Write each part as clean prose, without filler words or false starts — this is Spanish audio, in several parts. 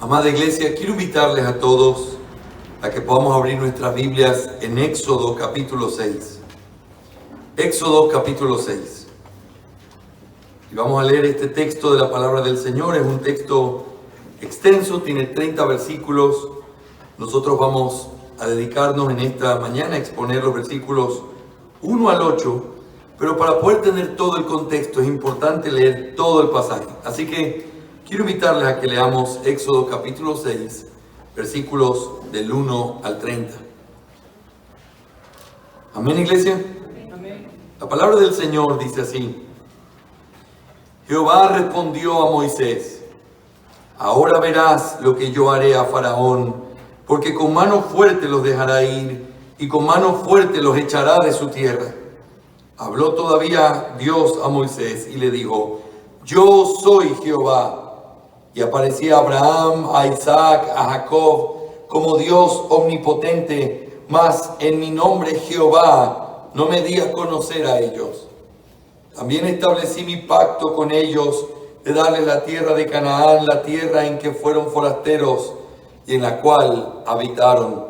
Amada Iglesia, quiero invitarles a todos a que podamos abrir nuestras Biblias en Éxodo capítulo 6. Éxodo capítulo 6. Y vamos a leer este texto de la palabra del Señor. Es un texto extenso, tiene 30 versículos. Nosotros vamos a dedicarnos en esta mañana a exponer los versículos 1 al 8, pero para poder tener todo el contexto es importante leer todo el pasaje. Así que quiero invitarles a que leamos Éxodo capítulo 6, versículos del 1 al 30. Amén, Iglesia. Amén. La palabra del Señor dice así: Jehová respondió a Moisés: ahora verás lo que yo haré a Faraón, porque con mano fuerte los dejará ir, y con mano fuerte los echará de su tierra. Habló todavía Dios a Moisés y le dijo: yo soy Jehová. Y aparecía a Abraham, a Isaac, a Jacob, como Dios omnipotente, mas en mi nombre Jehová no me di a conocer a ellos. También establecí mi pacto con ellos de darles la tierra de Canaán, la tierra en que fueron forasteros y en la cual habitaron.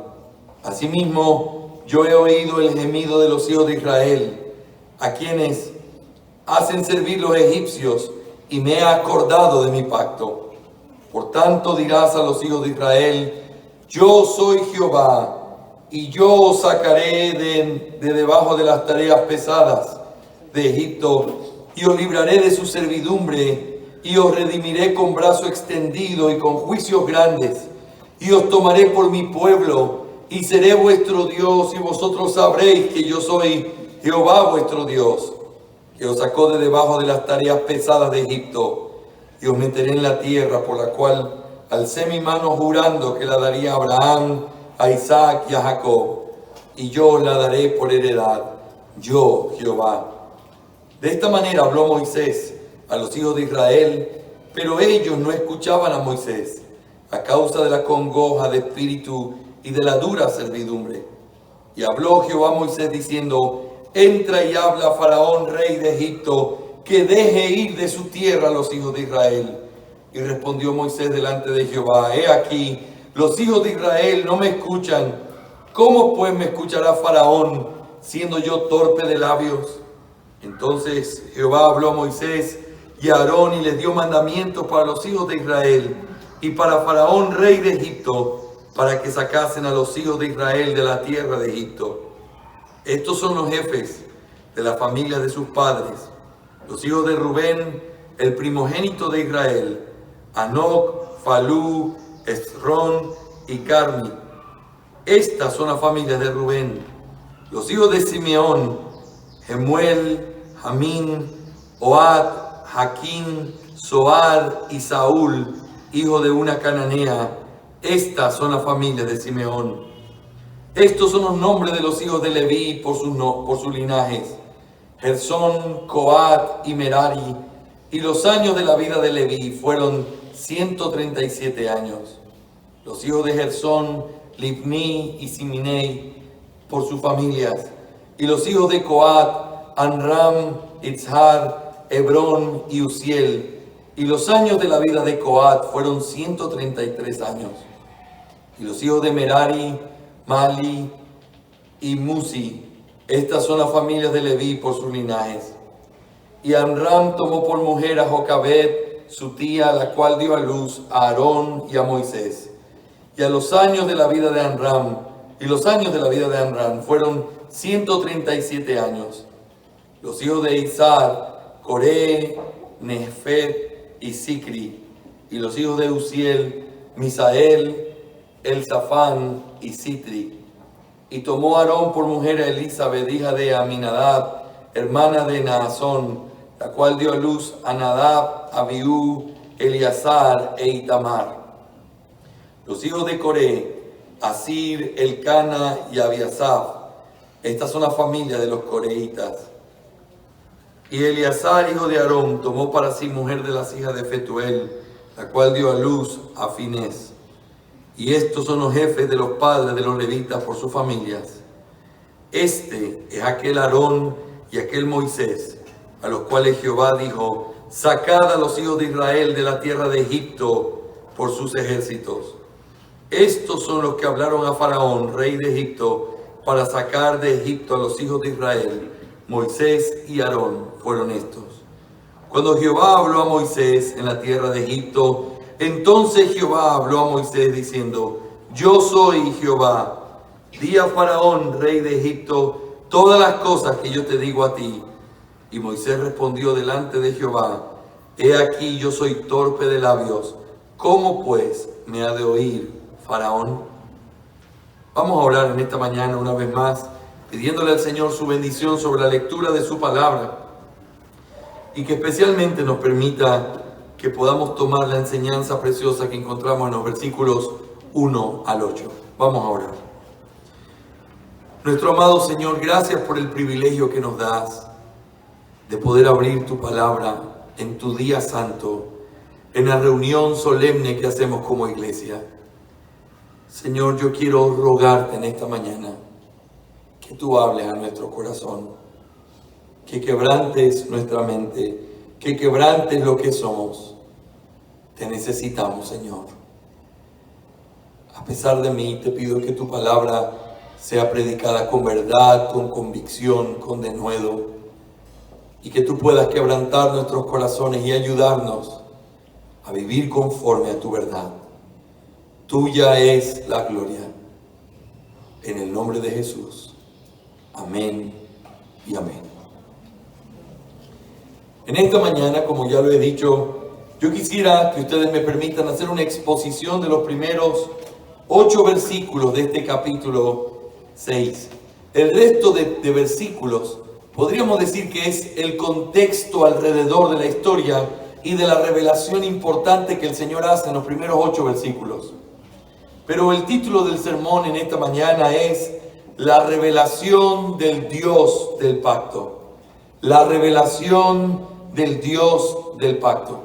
Asimismo, yo he oído el gemido de los hijos de Israel, a quienes hacen servir los egipcios, y me he acordado de mi pacto. Por tanto dirás a los hijos de Israel: yo soy Jehová, y yo os sacaré de debajo de las tareas pesadas de Egipto, y os libraré de su servidumbre, y os redimiré con brazo extendido y con juicios grandes, y os tomaré por mi pueblo, y seré vuestro Dios, y vosotros sabréis que yo soy Jehová vuestro Dios, que os sacó de debajo de las tareas pesadas de Egipto, y os meteré en la tierra por la cual alcé mi mano jurando que la daría a Abraham, a Isaac y a Jacob, y yo os la daré por heredad, yo Jehová. De esta manera habló Moisés a los hijos de Israel, pero ellos no escuchaban a Moisés, a causa de la congoja de espíritu y de la dura servidumbre. Y habló Jehová a Moisés diciendo: entra y habla a Faraón, rey de Egipto, que deje ir de su tierra a los hijos de Israel. Y respondió Moisés delante de Jehová: he aquí, los hijos de Israel no me escuchan. ¿Cómo pues me escuchará Faraón, siendo yo torpe de labios? Entonces Jehová habló a Moisés y a Aarón y les dio mandamientos para los hijos de Israel y para Faraón, rey de Egipto, para que sacasen a los hijos de Israel de la tierra de Egipto. Estos son los jefes de las familias de sus padres. Los hijos de Rubén, el primogénito de Israel: Hanoc, Falú, Esrón y Carmi. Estas son las familias de Rubén. Los hijos de Simeón: Jemuel, Jamín, Ohad, Jaquín, Zoar y Saúl, hijo de una cananea. Estas son las familias de Simeón. Estos son los nombres de los hijos de Leví por sus linajes: Gersón, Coat y Merari. Y los años de la vida de Leví fueron 137 años. Los hijos de Gersón: Libni y Siminei por sus familias. Y los hijos de Coat: Amram, Itzhar, Hebrón y Uziel. Y los años de la vida de Coat fueron 133 años. Y los hijos de Merari: Mali y Musi. Estas son las familias de Leví por sus linajes. Y Amram tomó por mujer a Jocabed, su tía, la cual dio a luz a Aarón y a Moisés. Y a los años de la vida de Amram, fueron 137 años. Los hijos de Izar: Coré, Nefet y Sicri. Y los hijos de Uziel: Misael, Elzafán y Sitri. Y tomó Aarón por mujer a Elisabet, hija de Aminadab, hermana de Naasón, la cual dio a luz a Nadab, Abiú, Eleazar e Itamar. Los hijos de Coré: Asir, Elcana y Abiasaf. Estas son las familias de los coreitas. Y Eleazar, hijo de Aarón, tomó para sí mujer de las hijas de Fetuel, la cual dio a luz a Finés. Y estos son los jefes de los padres de los levitas por sus familias. Este es aquel Aarón y aquel Moisés, a los cuales Jehová dijo: sacad a los hijos de Israel de la tierra de Egipto, por sus ejércitos. Estos son los que hablaron a Faraón, rey de Egipto, para sacar de Egipto a los hijos de Israel. Moisés y Aarón fueron estos. Cuando Jehová habló a Moisés en la tierra de Egipto, entonces Jehová habló a Moisés diciendo: Yo soy Jehová. Di a Faraón, rey de Egipto, todas las cosas que yo te digo a ti. Y Moisés respondió delante de Jehová: He aquí, yo soy torpe de labios. ¿Cómo pues me ha de oír Faraón? Vamos a orar en esta mañana una vez más, pidiéndole al Señor su bendición sobre la lectura de su palabra, y que especialmente nos permita que podamos tomar la enseñanza preciosa que encontramos en los versículos 1 al 8. Vamos a orar. Nuestro amado Señor, gracias por el privilegio que nos das de poder abrir tu palabra en tu día santo, en la reunión solemne que hacemos como iglesia. Señor, yo quiero rogarte en esta mañana que tú hables a nuestro corazón, que quebrantes nuestra mente, que quebrantes lo que somos. Te necesitamos, Señor. A pesar de mí, te pido que tu palabra sea predicada con verdad, con convicción, con denuedo, y que tú puedas quebrantar nuestros corazones y ayudarnos a vivir conforme a tu verdad. Tuya es la gloria. En el nombre de Jesús. Amén y amén. En esta mañana, como ya lo he dicho, yo quisiera que ustedes me permitan hacer una exposición de los primeros 8 versículos de este capítulo 6. El resto de versículos podríamos decir que es el contexto alrededor de la historia y de la revelación importante que el Señor hace en los primeros 8 versículos. Pero el título del sermón en esta mañana es la revelación del Dios del pacto. La revelación del Dios del pacto.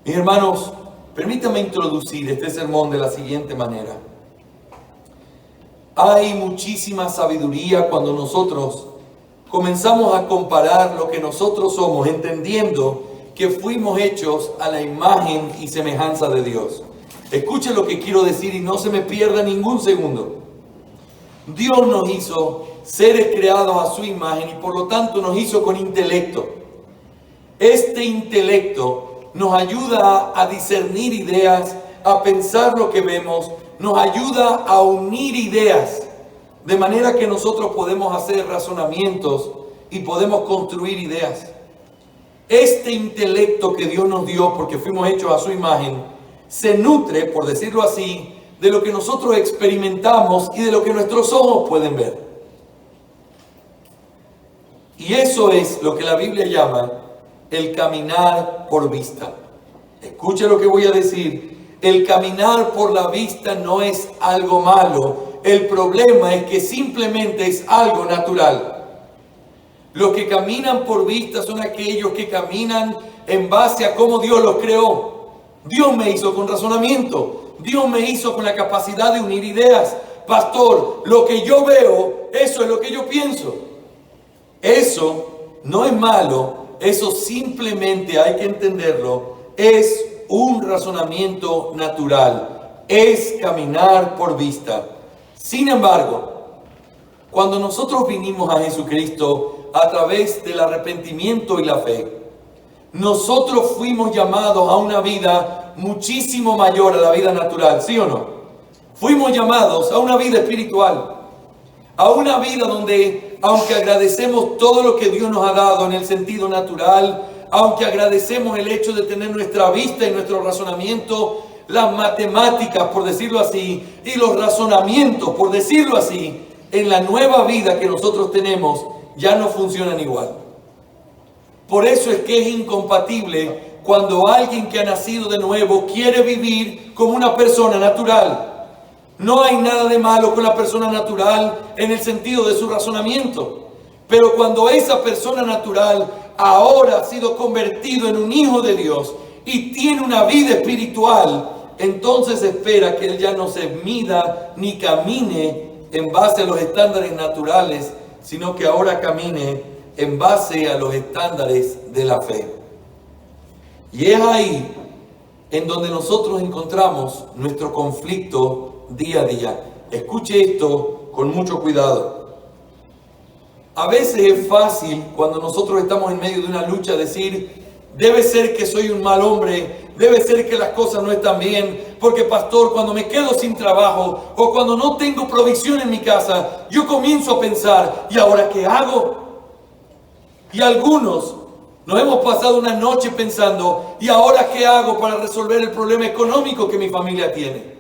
Mis hermanos, permítanme introducir este sermón de la siguiente manera. Hay muchísima sabiduría cuando nosotros comenzamos a comparar lo que nosotros somos, entendiendo que fuimos hechos a la imagen y semejanza de Dios. Escuchen lo que quiero decir y no se me pierda ningún segundo. Dios nos hizo seres creados a su imagen y por lo tanto nos hizo con intelecto. Este intelecto nos ayuda a discernir ideas, a pensar lo que vemos, nos ayuda a unir ideas, de manera que nosotros podemos hacer razonamientos y podemos construir ideas. Este intelecto que Dios nos dio, porque fuimos hechos a su imagen, se nutre, por decirlo así, de lo que nosotros experimentamos y de lo que nuestros ojos pueden ver. Y eso es lo que la Biblia llama el caminar por vista. Escucha lo que voy a decir. El caminar por la vista no es algo malo. El problema es que simplemente es algo natural. Los que caminan por vista son aquellos que caminan en base a cómo Dios los creó. Dios me hizo con razonamiento. Dios me hizo con la capacidad de unir ideas. Pastor, lo que yo veo, eso es lo que yo pienso. Eso no es malo. Eso simplemente hay que entenderlo. Es un razonamiento natural. Es caminar por vista. Sin embargo, cuando nosotros vinimos a Jesucristo a través del arrepentimiento y la fe, nosotros fuimos llamados a una vida muchísimo mayor a la vida natural, ¿sí o no? Fuimos llamados a una vida espiritual, a una vida donde, aunque agradecemos todo lo que Dios nos ha dado en el sentido natural, aunque agradecemos el hecho de tener nuestra vista y nuestro razonamiento, las matemáticas, por decirlo así, y los razonamientos, por decirlo así, en la nueva vida que nosotros tenemos, ya no funcionan igual. Por eso es que es incompatible cuando alguien que ha nacido de nuevo quiere vivir como una persona natural. No hay nada de malo con la persona natural en el sentido de su razonamiento. Pero cuando esa persona natural ahora ha sido convertido en un hijo de Dios y tiene una vida espiritual, entonces espera que él ya no se mida ni camine en base a los estándares naturales, sino que ahora camine en base a los estándares de la fe. Y es ahí en donde nosotros encontramos nuestro conflicto día a día. Escuche esto con mucho cuidado. A veces es fácil cuando nosotros estamos en medio de una lucha decir, debe ser que soy un mal hombre, debe ser que las cosas no están bien, porque pastor, cuando me quedo sin trabajo o cuando no tengo provisión en mi casa, yo comienzo a pensar, ¿y ahora qué hago? Y algunos nos hemos pasado una noche pensando, ¿y ahora qué hago para resolver el problema económico que mi familia tiene?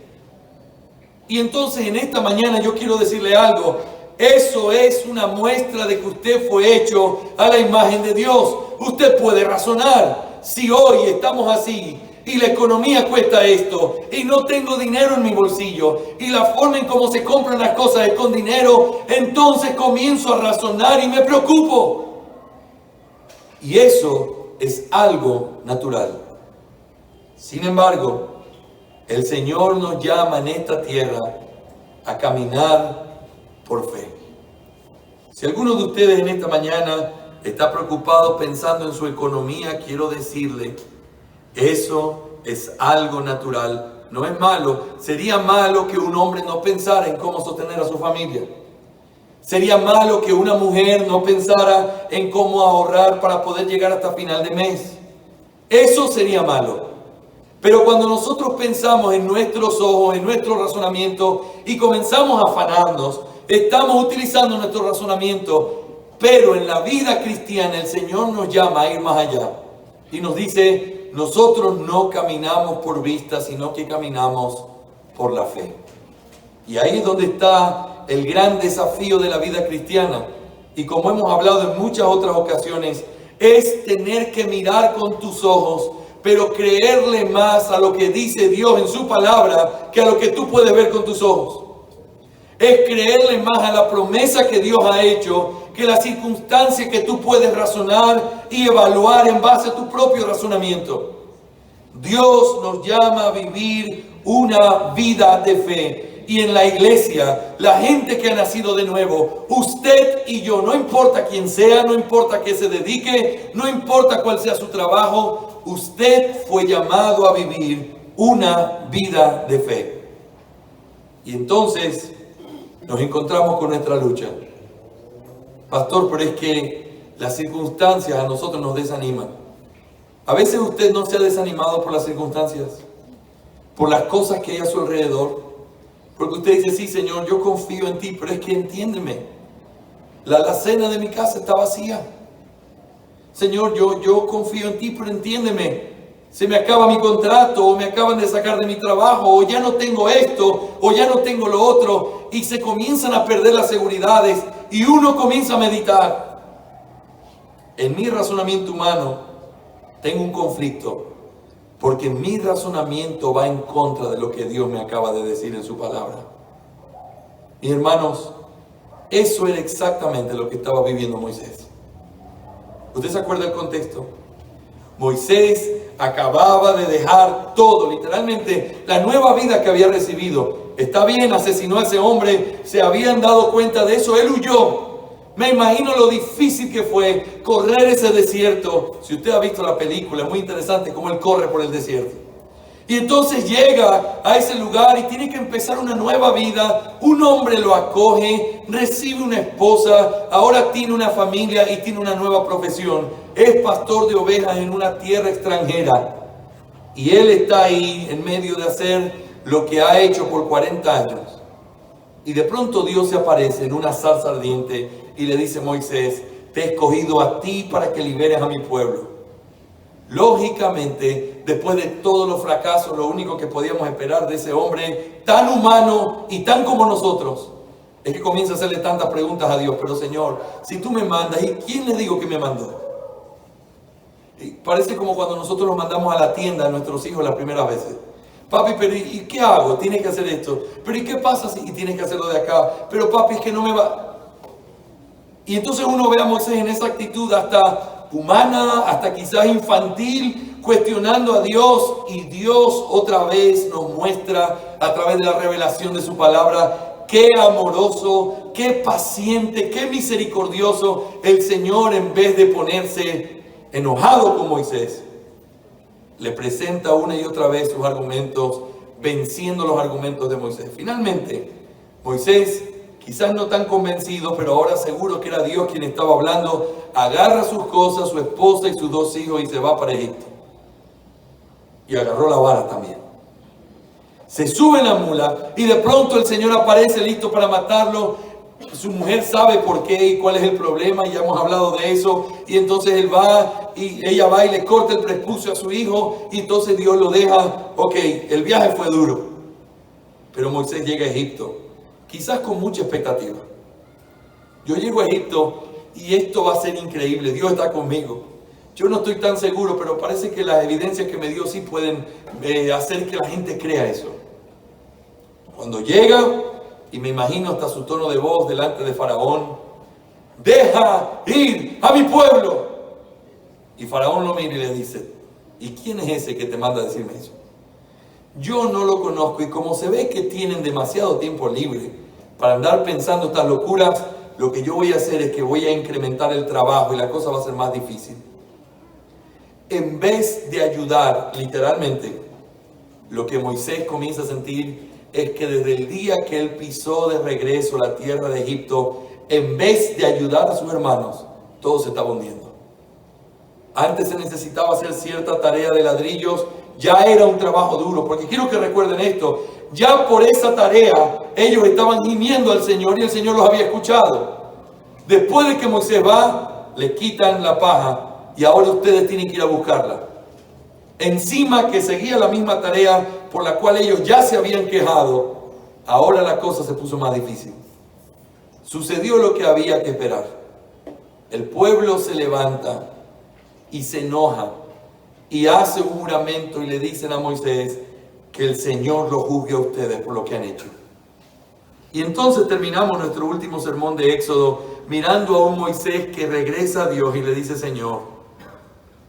Y entonces en esta mañana yo quiero decirle algo. Eso es una muestra de que usted fue hecho a la imagen de Dios. Usted puede razonar. Si hoy estamos así y la economía cuesta esto y no tengo dinero en mi bolsillo y la forma en cómo se compran las cosas es con dinero, entonces comienzo a razonar y me preocupo. Y eso es algo natural. Sin embargo, el Señor nos llama en esta tierra a caminar por fe. Si alguno de ustedes en esta mañana está preocupado pensando en su economía, quiero decirle, eso es algo natural. No es malo. Sería malo que un hombre no pensara en cómo sostener a su familia. Sería malo que una mujer no pensara en cómo ahorrar para poder llegar hasta final de mes. Eso sería malo. Pero cuando nosotros pensamos en nuestros ojos, en nuestro razonamiento y comenzamos a afanarnos, estamos utilizando nuestro razonamiento. Pero en la vida cristiana el Señor nos llama a ir más allá. Y nos dice, nosotros no caminamos por vista, sino que caminamos por la fe. Y ahí es donde está el gran desafío de la vida cristiana. Y como hemos hablado en muchas otras ocasiones, es tener que mirar con tus ojos, pero creerle más a lo que dice Dios en su palabra que a lo que tú puedes ver con tus ojos. Es creerle más a la promesa que Dios ha hecho que la circunstancia que tú puedes razonar y evaluar en base a tu propio razonamiento. Dios nos llama a vivir una vida de fe. Y en la iglesia, la gente que ha nacido de nuevo, usted y yo, no importa quién sea, no importa qué se dedique, no importa cuál sea su trabajo, usted fue llamado a vivir una vida de fe. Y entonces nos encontramos con nuestra lucha. Pastor, pero es que las circunstancias a nosotros nos desaniman. A veces usted no se ha desanimado por las circunstancias, por las cosas que hay a su alrededor. Porque usted dice, sí, Señor, yo confío en ti, pero es que entiéndeme. La alacena de mi casa está vacía. Señor, yo confío en ti, pero entiéndeme. Se me acaba mi contrato, o me acaban de sacar de mi trabajo, o ya no tengo esto, o ya no tengo lo otro. Y se comienzan a perder las seguridades, y uno comienza a meditar. En mi razonamiento humano, tengo un conflicto. Porque mi razonamiento va en contra de lo que Dios me acaba de decir en su palabra. Mis hermanos, eso era exactamente lo que estaba viviendo Moisés. ¿Usted se acuerda del contexto? Moisés acababa de dejar todo, literalmente la nueva vida que había recibido. Está bien, asesinó a ese hombre, se habían dado cuenta de eso, él huyó. Me imagino lo difícil que fue correr ese desierto. Si usted ha visto la película, es muy interesante cómo él corre por el desierto. Y entonces llega a ese lugar y tiene que empezar una nueva vida. Un hombre lo acoge, recibe una esposa, ahora tiene una familia y tiene una nueva profesión. Es pastor de ovejas en una tierra extranjera. Y él está ahí en medio de hacer lo que ha hecho por 40 años. Y de pronto Dios se aparece en una zarza ardiente y le dice, Moisés, te he escogido a ti para que liberes a mi pueblo. Lógicamente, después de todos los fracasos, lo único que podíamos esperar de ese hombre tan humano y tan como nosotros, es que comienza a hacerle tantas preguntas a Dios. Pero Señor, si tú me mandas, ¿y quién le digo que me mandó? Y parece como cuando nosotros los mandamos a la tienda a nuestros hijos las primeras veces. Papi, pero ¿y qué hago? Tienes que hacer esto. Pero ¿y qué pasa si tienes que hacerlo de acá? Pero papi, es que no me va. Y entonces uno ve a Moisés en esa actitud hasta humana, hasta quizás infantil, cuestionando a Dios. Y Dios otra vez nos muestra a través de la revelación de su palabra qué amoroso, qué paciente, qué misericordioso el Señor, en vez de ponerse enojado con Moisés. le presenta una y otra vez sus argumentos, venciendo los argumentos de Moisés. Finalmente, Moisés, quizás no tan convencido, pero ahora seguro que era Dios quien estaba hablando, agarra sus cosas, su esposa y sus 2 hijos y se va para Egipto. Y agarró la vara también. Se sube en la mula y de pronto el Señor aparece listo para matarlo. Su mujer sabe por qué y cuál es el problema, ya hemos hablado de eso. Y entonces ella va y le corta el prepucio a su hijo y entonces Dios lo deja. Ok, el viaje fue duro, pero Moisés llega a Egipto, quizás con mucha expectativa. Yo llego a Egipto y esto va a ser increíble, Dios está conmigo. Yo no estoy tan seguro, pero parece que las evidencias que me dio sí pueden hacer que la gente crea eso. Cuando llega, y me imagino hasta su tono de voz delante de Faraón, deja ir a mi pueblo. Y Faraón lo mira y le dice, ¿y quién es ese que te manda a decirme eso? Yo no lo conozco, y como se ve que tienen demasiado tiempo libre para andar pensando estas locuras, lo que yo voy a hacer es que voy a incrementar el trabajo y la cosa va a ser más difícil. En vez de ayudar, literalmente, lo que Moisés comienza a sentir es que desde el día que él pisó de regreso a la tierra de Egipto, en vez de ayudar a sus hermanos, todo se estaba hundiendo. Antes se necesitaba hacer cierta tarea de ladrillos, ya era un trabajo duro, porque quiero que recuerden esto, ya por esa tarea ellos estaban gimiendo al Señor y el Señor los había escuchado. Después de que Moisés va, le quitan la paja y ahora ustedes tienen que ir a buscarla. Encima que seguía la misma tarea por la cual ellos ya se habían quejado, ahora la cosa se puso más difícil. Sucedió lo que había que esperar. El pueblo se levanta y se enoja y hace un juramento y le dicen a Moisés que el Señor los juzgue a ustedes por lo que han hecho. Y entonces terminamos nuestro último sermón de Éxodo mirando a un Moisés que regresa a Dios y le dice, Señor,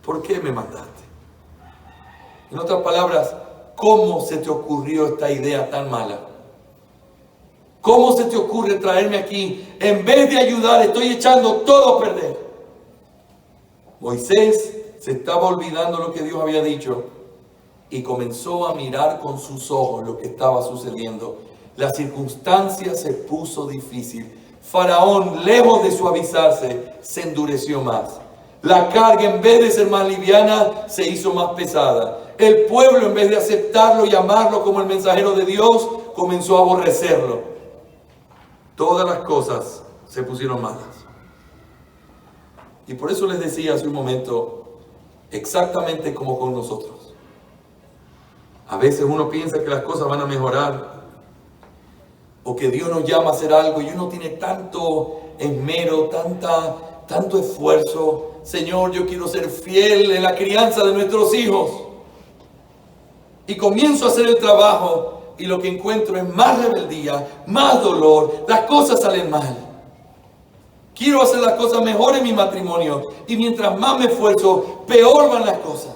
¿por qué me mandaste? En otras palabras, ¿cómo se te ocurrió esta idea tan mala? ¿Cómo se te ocurre traerme aquí? En vez de ayudar, estoy echando todo a perder. Moisés se estaba olvidando lo que Dios había dicho y comenzó a mirar con sus ojos lo que estaba sucediendo. La circunstancia se puso difícil. Faraón, lejos de suavizarse, se endureció más. La carga, en vez de ser más liviana, se hizo más pesada. El pueblo, en vez de aceptarlo y amarlo como el mensajero de Dios, comenzó a aborrecerlo. Todas las cosas se pusieron malas. Y por eso les decía hace un momento, exactamente como con nosotros. A veces uno piensa que las cosas van a mejorar, o que Dios nos llama a hacer algo y uno tiene tanto esmero, tanto esfuerzo. Señor, yo quiero ser fiel en la crianza de nuestros hijos. Y comienzo a hacer el trabajo y lo que encuentro es más rebeldía, más dolor, las cosas salen mal. Quiero hacer las cosas mejor en mi matrimonio y mientras más me esfuerzo, peor van las cosas.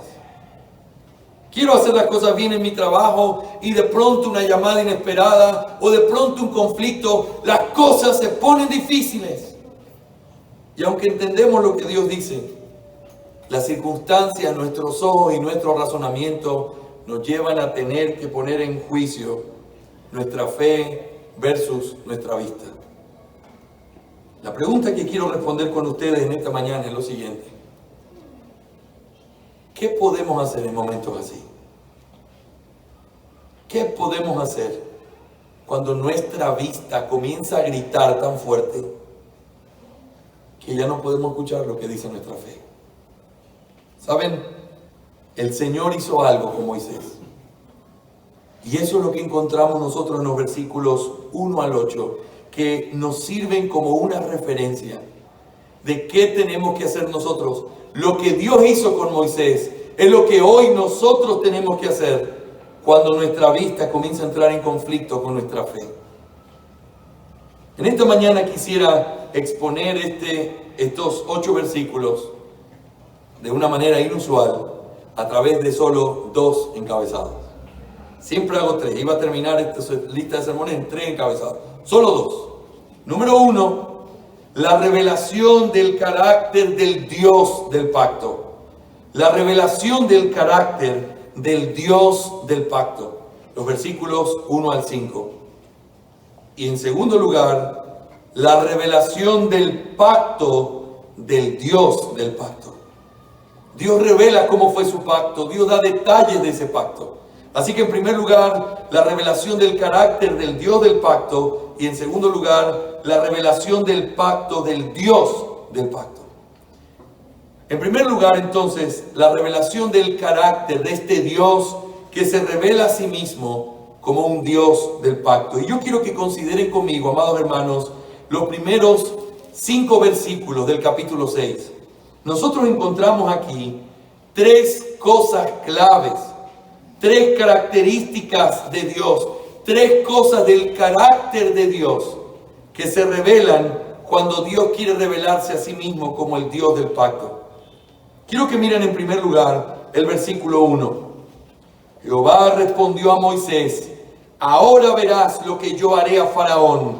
Quiero hacer las cosas bien en mi trabajo y de pronto una llamada inesperada o de pronto un conflicto, las cosas se ponen difíciles. Y aunque entendemos lo que Dios dice, las circunstancias, nuestros ojos y nuestro razonamiento nos llevan a tener que poner en juicio nuestra fe versus nuestra vista. La pregunta que quiero responder con ustedes en esta mañana es lo siguiente. ¿Qué podemos hacer en momentos así? ¿Qué podemos hacer cuando nuestra vista comienza a gritar tan fuerte que ya no podemos escuchar lo que dice nuestra fe? ¿Saben? El Señor hizo algo con Moisés. Y eso es lo que encontramos nosotros en los versículos 1 al 8, que nos sirven como una referencia de qué tenemos que hacer nosotros. Lo que Dios hizo con Moisés es lo que hoy nosotros tenemos que hacer cuando nuestra vista comienza a entrar en conflicto con nuestra fe. En esta mañana quisiera exponer estos 8 versículos de una manera inusual a través de solo 2 encabezados. Siempre hago 3. Iba a terminar esta lista de sermones en 3 encabezados. Solo 2. Número 1, la revelación del carácter del Dios del pacto. la revelación del carácter del Dios del pacto. Los versículos 1 al 5. Y en segundo lugar, la revelación del pacto del Dios del pacto. Dios revela cómo fue su pacto, Dios da detalles de ese pacto. Así que en primer lugar, la revelación del carácter del Dios del pacto, y en segundo lugar, la revelación del pacto del Dios del pacto. En primer lugar, entonces, la revelación del carácter de este Dios que se revela a sí mismo como un Dios del pacto. Y yo quiero que consideren conmigo, amados hermanos, los primeros 5 versículos del capítulo 6. Nosotros encontramos aquí 3 cosas claves, 3 características de Dios, 3 cosas del carácter de Dios que se revelan cuando Dios quiere revelarse a sí mismo como el Dios del pacto. Quiero que miren en primer lugar el versículo 1. Jehová respondió a Moisés: ahora verás lo que yo haré a Faraón,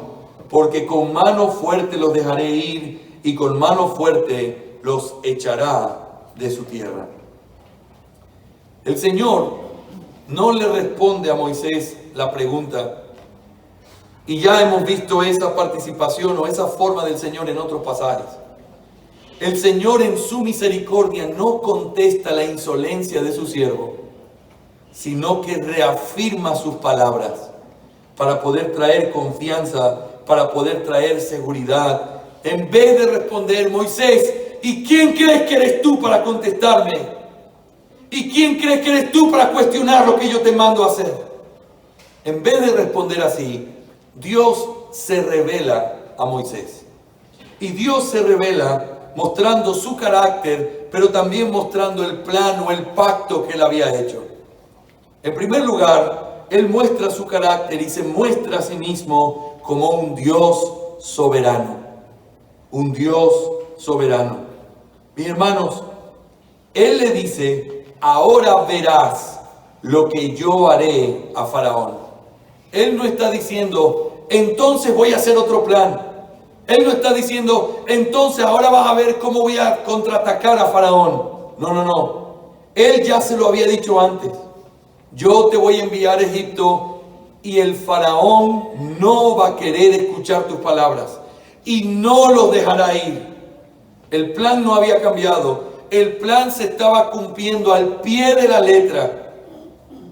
porque con mano fuerte los dejaré ir y con mano fuerte los echará de su tierra. El Señor no le responde a Moisés la pregunta, y ya hemos visto esa participación o esa forma del Señor en otros pasajes. El Señor en su misericordia no contesta la insolencia de su siervo, sino que reafirma sus palabras para poder traer confianza, para poder traer seguridad. En vez de responder: Moisés, ¿y quién crees que eres tú para contestarme? ¿Y quién crees que eres tú para cuestionar lo que yo te mando a hacer? En vez de responder así, Dios se revela a Moisés. Y Dios se revela mostrando su carácter, pero también mostrando el plan o el pacto que él había hecho. En primer lugar, él muestra su carácter y se muestra a sí mismo como un Dios soberano. Un Dios soberano. Mis hermanos, él le dice: ahora verás lo que yo haré a Faraón. Él no está diciendo: entonces voy a hacer otro plan. Él no está diciendo: entonces ahora vas a ver cómo voy a contraatacar a Faraón. No. Él ya se lo había dicho antes. Yo te voy a enviar a Egipto y el Faraón no va a querer escuchar tus palabras y no los dejará ir. El plan no había cambiado. El plan se estaba cumpliendo al pie de la letra,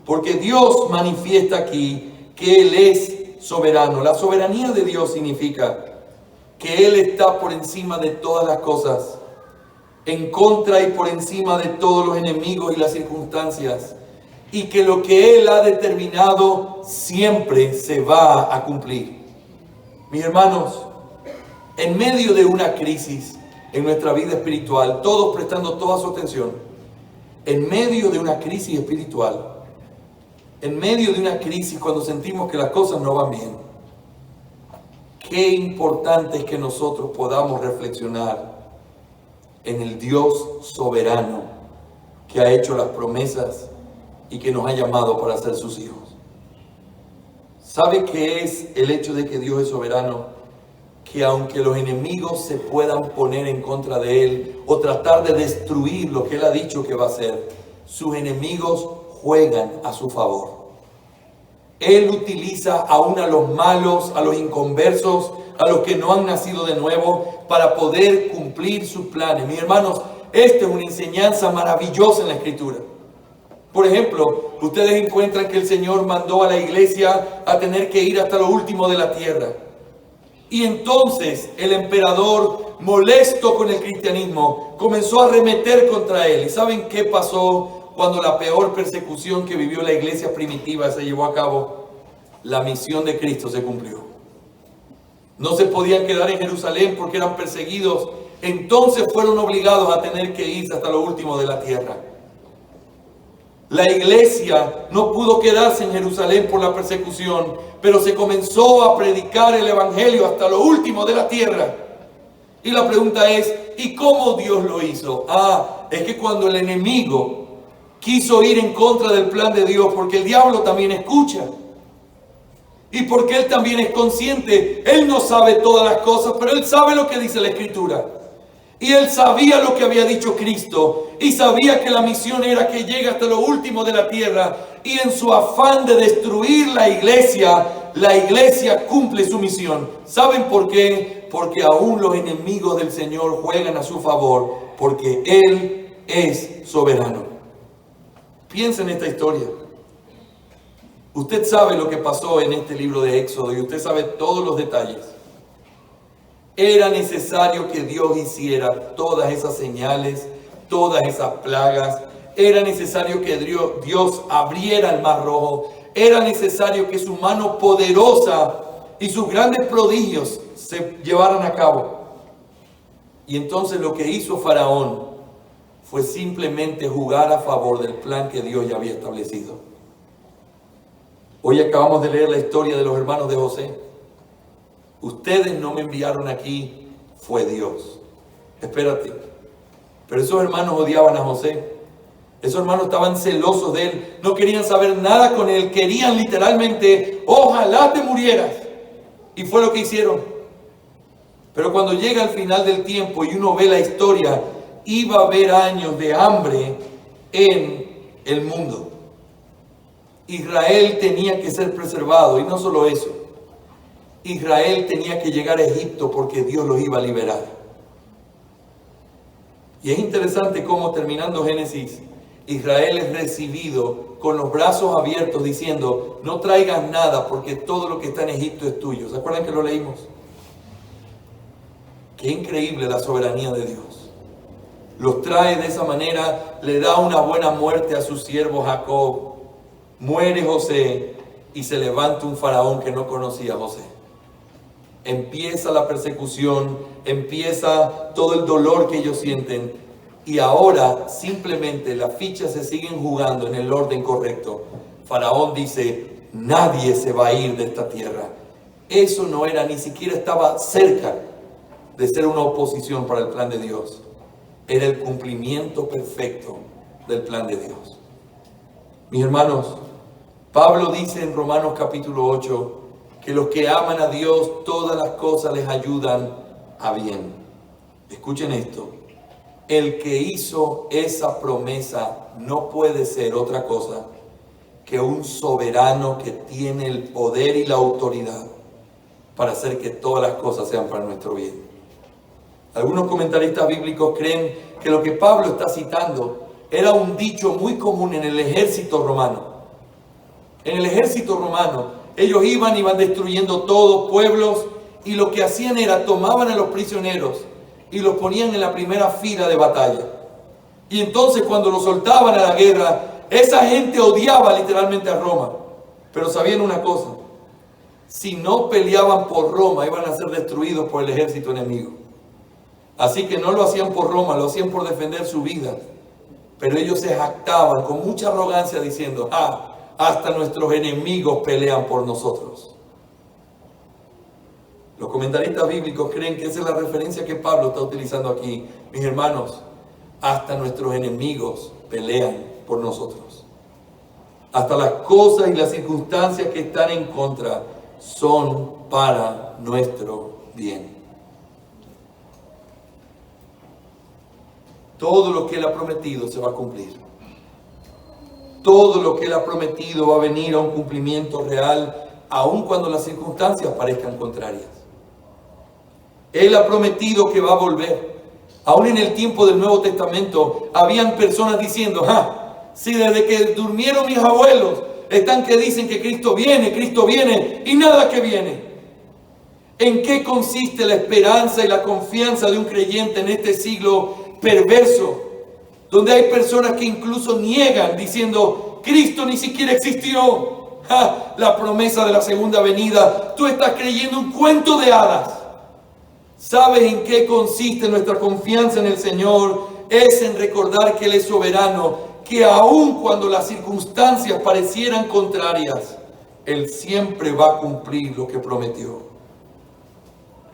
porque Dios manifiesta aquí que Él es soberano. La soberanía de Dios significa que Él está por encima de todas las cosas, en contra y por encima de todos los enemigos y las circunstancias, y que lo que Él ha determinado siempre se va a cumplir. Mis hermanos, en medio de una crisis en nuestra vida espiritual, todos prestando toda su atención, en medio de una crisis espiritual, en medio de una crisis cuando sentimos que las cosas no van bien, qué importante es que nosotros podamos reflexionar en el Dios soberano que ha hecho las promesas y que nos ha llamado para ser sus hijos. ¿Sabe qué es el hecho de que Dios es soberano? Que aunque los enemigos se puedan poner en contra de Él o tratar de destruir lo que Él ha dicho que va a hacer, sus enemigos juegan a su favor. Él utiliza aún a los malos, a los inconversos, a los que no han nacido de nuevo, para poder cumplir sus planes. Mis hermanos, esta es una enseñanza maravillosa en la Escritura. Por ejemplo, ustedes encuentran que el Señor mandó a la iglesia a tener que ir hasta lo último de la tierra. Y entonces el emperador, molesto con el cristianismo, comenzó a arremeter contra él. ¿Y saben qué pasó cuando la peor persecución que vivió la iglesia primitiva se llevó a cabo? La misión de Cristo se cumplió. No se podían quedar en Jerusalén porque eran perseguidos. Entonces fueron obligados a tener que irse hasta lo último de la tierra. La iglesia no pudo quedarse en Jerusalén por la persecución, pero se comenzó a predicar el evangelio hasta lo último de la tierra. Y la pregunta es, ¿y cómo Dios lo hizo? Es que cuando el enemigo quiso ir en contra del plan de Dios, porque el diablo también escucha, y porque él también es consciente, él no sabe todas las cosas, pero él sabe lo que dice la Escritura. Y él sabía lo que había dicho Cristo y sabía que la misión era que llegue hasta lo último de la tierra. Y en su afán de destruir la iglesia cumple su misión. ¿Saben por qué? Porque aún los enemigos del Señor juegan a su favor, porque Él es soberano. Piensa en esta historia. Usted sabe lo que pasó en este libro de Éxodo y usted sabe todos los detalles. Era necesario que Dios hiciera todas esas señales, todas esas plagas. Era necesario que Dios abriera el mar rojo. Era necesario que su mano poderosa y sus grandes prodigios se llevaran a cabo. Y entonces lo que hizo Faraón fue simplemente jugar a favor del plan que Dios ya había establecido. Hoy acabamos de leer la historia de los hermanos de José. Ustedes no me enviaron aquí, fue Dios. Espérate. Pero esos hermanos odiaban a José. Esos hermanos estaban celosos de él. No querían saber nada con él. Querían literalmente, ojalá te murieras. Y fue lo que hicieron. Pero cuando llega al final del tiempo y uno ve la historia, iba a haber años de hambre en el mundo. Israel tenía que ser preservado. Y no solo eso. Israel tenía que llegar a Egipto porque Dios los iba a liberar. Y es interesante cómo, terminando Génesis, Israel es recibido con los brazos abiertos diciendo, no traigas nada porque todo lo que está en Egipto es tuyo. ¿Se acuerdan que lo leímos? Qué increíble la soberanía de Dios. Los trae de esa manera, le da una buena muerte a su siervo Jacob. Muere José y se levanta un faraón que no conocía a José. Empieza la persecución, empieza todo el dolor que ellos sienten y ahora simplemente las fichas se siguen jugando en el orden correcto. Faraón dice, nadie se va a ir de esta tierra. Eso no era, ni siquiera estaba cerca de ser una oposición para el plan de Dios. Era el cumplimiento perfecto del plan de Dios. Mis hermanos, Pablo dice en Romanos capítulo 8, que los que aman a Dios, todas las cosas les ayudan a bien. Escuchen esto. El que hizo esa promesa no puede ser otra cosa que un soberano que tiene el poder y la autoridad para hacer que todas las cosas sean para nuestro bien. Algunos comentaristas bíblicos creen que lo que Pablo está citando era un dicho muy común en el ejército romano. En el ejército romano, ellos iban destruyendo todos pueblos y lo que hacían era tomaban a los prisioneros y los ponían en la primera fila de batalla. Y entonces cuando los soltaban a la guerra, esa gente odiaba literalmente a Roma. Pero sabían una cosa, si no peleaban por Roma iban a ser destruidos por el ejército enemigo. Así que no lo hacían por Roma, lo hacían por defender su vida. Pero ellos se jactaban con mucha arrogancia diciendo, hasta nuestros enemigos pelean por nosotros. Los comentaristas bíblicos creen que esa es la referencia que Pablo está utilizando aquí. Mis hermanos, hasta nuestros enemigos pelean por nosotros. Hasta las cosas y las circunstancias que están en contra son para nuestro bien. Todo lo que Él ha prometido se va a cumplir. Todo lo que Él ha prometido va a venir a un cumplimiento real, aun cuando las circunstancias parezcan contrarias. Él ha prometido que va a volver. Aún en el tiempo del Nuevo Testamento, habían personas diciendo, si desde que durmieron mis abuelos, están que dicen que Cristo viene, y nada que viene. ¿En qué consiste la esperanza y la confianza de un creyente en este siglo perverso? Donde hay personas que incluso niegan diciendo, Cristo ni siquiera existió. La promesa de la segunda venida, tú estás creyendo un cuento de hadas. ¿Sabes en qué consiste nuestra confianza en el Señor? Es en recordar que Él es soberano, que aun cuando las circunstancias parecieran contrarias, Él siempre va a cumplir lo que prometió.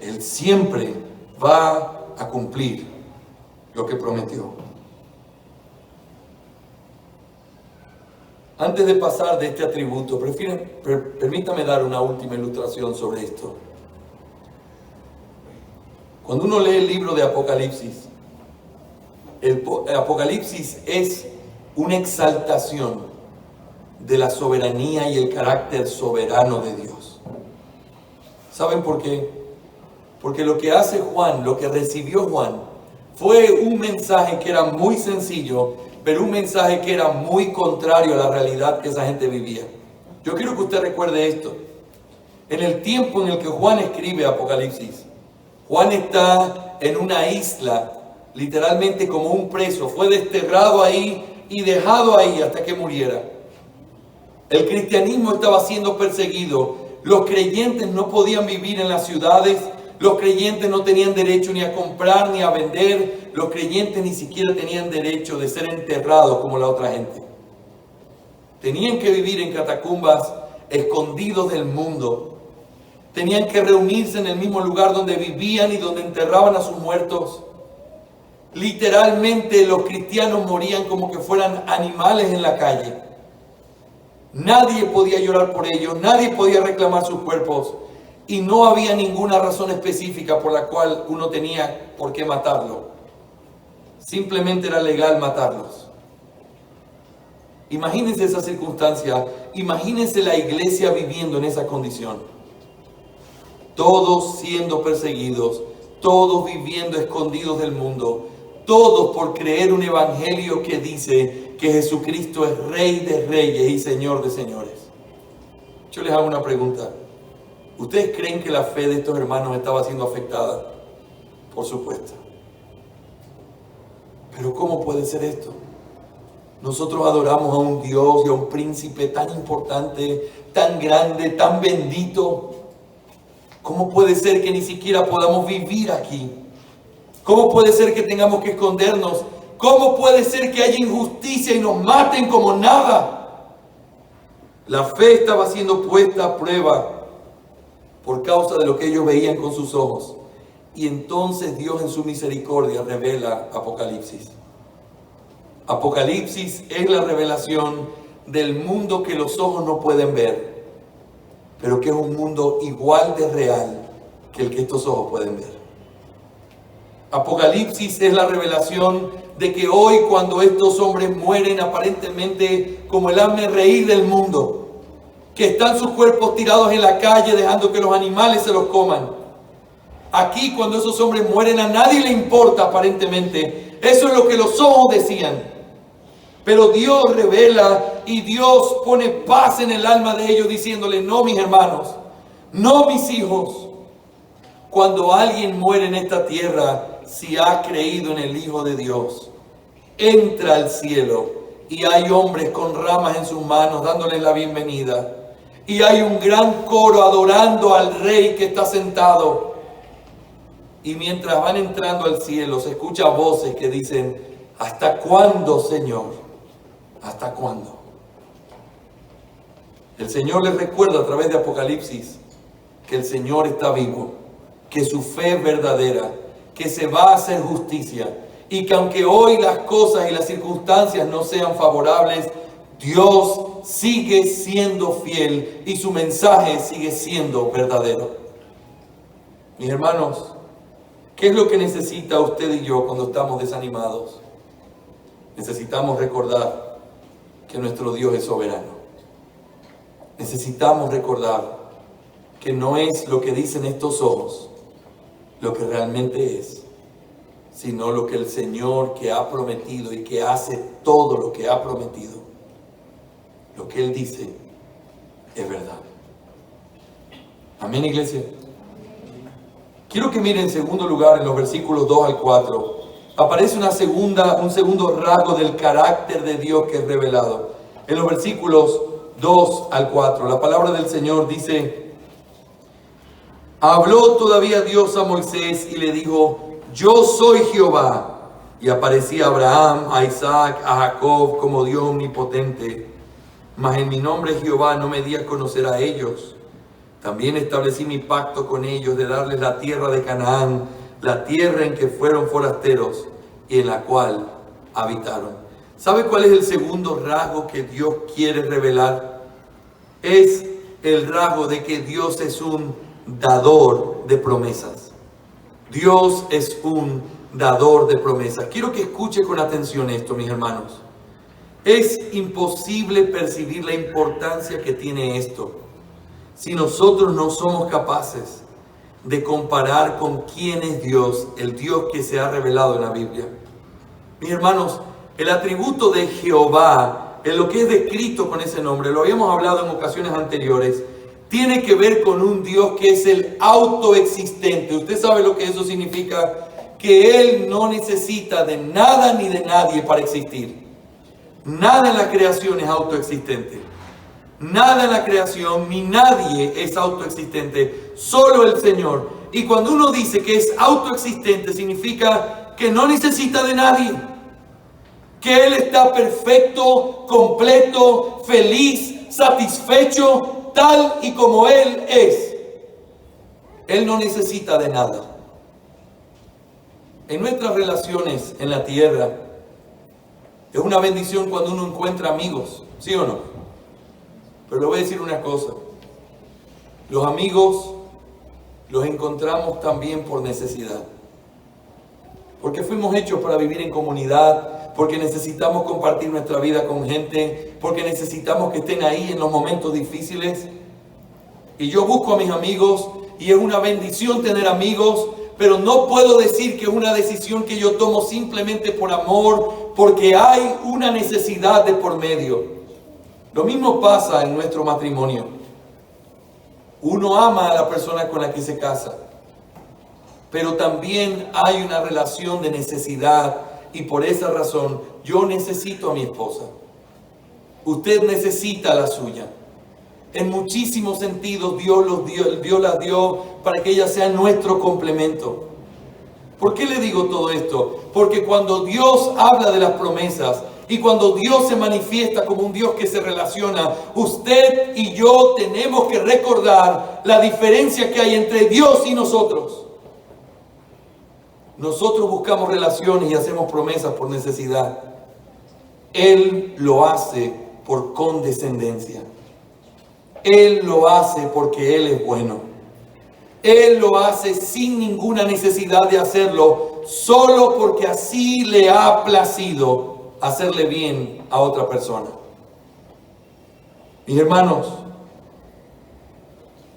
Él siempre va a cumplir lo que prometió. Antes de pasar de este atributo, permítame dar una última ilustración sobre esto. Cuando uno lee el libro de Apocalipsis, El Apocalipsis es una exaltación de la soberanía y el carácter soberano de Dios. ¿Saben por qué? Porque lo que hace Juan, lo que recibió Juan, fue un mensaje que era muy sencillo, pero un mensaje que era muy contrario a la realidad que esa gente vivía. Yo quiero que usted recuerde esto. En el tiempo en el que Juan escribe Apocalipsis, Juan está en una isla, literalmente como un preso. Fue desterrado ahí y dejado ahí hasta que muriera. El cristianismo estaba siendo perseguido. Los creyentes no podían vivir en las ciudades. Los creyentes no tenían derecho ni a comprar ni a vender. Los creyentes ni siquiera tenían derecho de ser enterrados como la otra gente. Tenían que vivir en catacumbas, escondidos del mundo. Tenían que reunirse en el mismo lugar donde vivían y donde enterraban a sus muertos. Literalmente los cristianos morían como que fueran animales en la calle. Nadie podía llorar por ellos, nadie podía reclamar sus cuerpos y no había ninguna razón específica por la cual uno tenía por qué matarlo. Simplemente era legal matarlos. Imagínense esa circunstancia, imagínense la iglesia viviendo en esa condición. Todos siendo perseguidos, todos viviendo escondidos del mundo, todos por creer un evangelio que dice que Jesucristo es Rey de Reyes y Señor de Señores. Yo les hago una pregunta. ¿Ustedes creen que la fe de estos hermanos estaba siendo afectada? Por supuesto. Pero ¿cómo puede ser esto? Nosotros adoramos a un Dios y a un príncipe tan importante, tan grande, tan bendito. ¿Cómo puede ser que ni siquiera podamos vivir aquí? ¿Cómo puede ser que tengamos que escondernos? ¿Cómo puede ser que haya injusticia y nos maten como nada? La fe estaba siendo puesta a prueba por causa de lo que ellos veían con sus ojos. Y entonces Dios en su misericordia revela Apocalipsis. Apocalipsis es la revelación del mundo que los ojos no pueden ver, pero que es un mundo igual de real que el que estos ojos pueden ver. Apocalipsis es la revelación de que hoy, cuando estos hombres mueren aparentemente como el hazme reír del mundo, que están sus cuerpos tirados en la calle dejando que los animales se los coman. Aquí, cuando esos hombres mueren, a nadie le importa aparentemente. Eso es lo que los ojos decían. Pero Dios revela y Dios pone paz en el alma de ellos diciéndole: no, mis hermanos, no, mis hijos. Cuando alguien muere en esta tierra, si ha creído en el Hijo de Dios, entra al cielo y hay hombres con ramas en sus manos dándoles la bienvenida. Y hay un gran coro adorando al Rey que está sentado. Y mientras van entrando al cielo, se escucha voces que dicen: ¿hasta cuándo, Señor? ¿Hasta cuándo? El Señor les recuerda a través de Apocalipsis que el Señor está vivo, que su fe es verdadera, que se va a hacer justicia y que aunque hoy las cosas y las circunstancias no sean favorables, Dios sigue siendo fiel y su mensaje sigue siendo verdadero. Mis hermanos, ¿qué es lo que necesita usted y yo cuando estamos desanimados? Necesitamos recordar que nuestro Dios es soberano. Necesitamos recordar que no es lo que dicen estos ojos lo que realmente es, sino lo que el Señor, que ha prometido y que hace todo lo que ha prometido, lo que Él dice es verdad. Amén, iglesia. Quiero que miren en segundo lugar en los versículos 2 al 4. Aparece un segundo rasgo del carácter de Dios que es revelado. En los versículos 2 al 4, la palabra del Señor dice: habló todavía Dios a Moisés y le dijo: yo soy Jehová. Y aparecía a Abraham, a Isaac, a Jacob como Dios omnipotente. Mas en mi nombre Jehová no me di a conocer a ellos. También establecí mi pacto con ellos de darles la tierra de Canaán, la tierra en que fueron forasteros y en la cual habitaron. ¿Sabe cuál es el segundo rasgo que Dios quiere revelar? Es el rasgo de que Dios es un dador de promesas. Dios es un dador de promesas. Quiero que escuche con atención esto, mis hermanos. Es imposible percibir la importancia que tiene esto si nosotros no somos capaces de comparar con quién es Dios, el Dios que se ha revelado en la Biblia. Mis hermanos, el atributo de Jehová, en lo que es descrito con ese nombre, lo habíamos hablado en ocasiones anteriores, tiene que ver con un Dios que es el autoexistente. Usted sabe lo que eso significa, que Él no necesita de nada ni de nadie para existir. Nada en la creación es autoexistente. Nada en la creación ni nadie es autoexistente. Solo el Señor. Y cuando uno dice que es autoexistente, significa que no necesita de nadie. Que Él está perfecto, completo, feliz, satisfecho, tal y como Él es. Él no necesita de nada. En nuestras relaciones en la tierra, es una bendición cuando uno encuentra amigos, ¿sí o no? Pero le voy a decir una cosa. Los amigos los encontramos también por necesidad. Porque fuimos hechos para vivir en comunidad, porque necesitamos compartir nuestra vida con gente, porque necesitamos que estén ahí en los momentos difíciles. Y yo busco a mis amigos y es una bendición tener amigos, pero no puedo decir que es una decisión que yo tomo simplemente por amor, porque hay una necesidad de por medio. Lo mismo pasa en nuestro matrimonio. Uno ama a la persona con la que se casa, pero también hay una relación de necesidad y por esa razón yo necesito a mi esposa. Usted necesita a la suya. En muchísimos sentidos Dios la dio para que ella sea nuestro complemento. ¿Por qué le digo todo esto? Porque cuando Dios habla de las promesas y cuando Dios se manifiesta como un Dios que se relaciona, usted y yo tenemos que recordar la diferencia que hay entre Dios y nosotros. Nosotros buscamos relaciones y hacemos promesas por necesidad. Él lo hace por condescendencia. Él lo hace porque Él es bueno. Él lo hace sin ninguna necesidad de hacerlo, solo porque así le ha placido hacerle bien a otra persona. Mis hermanos,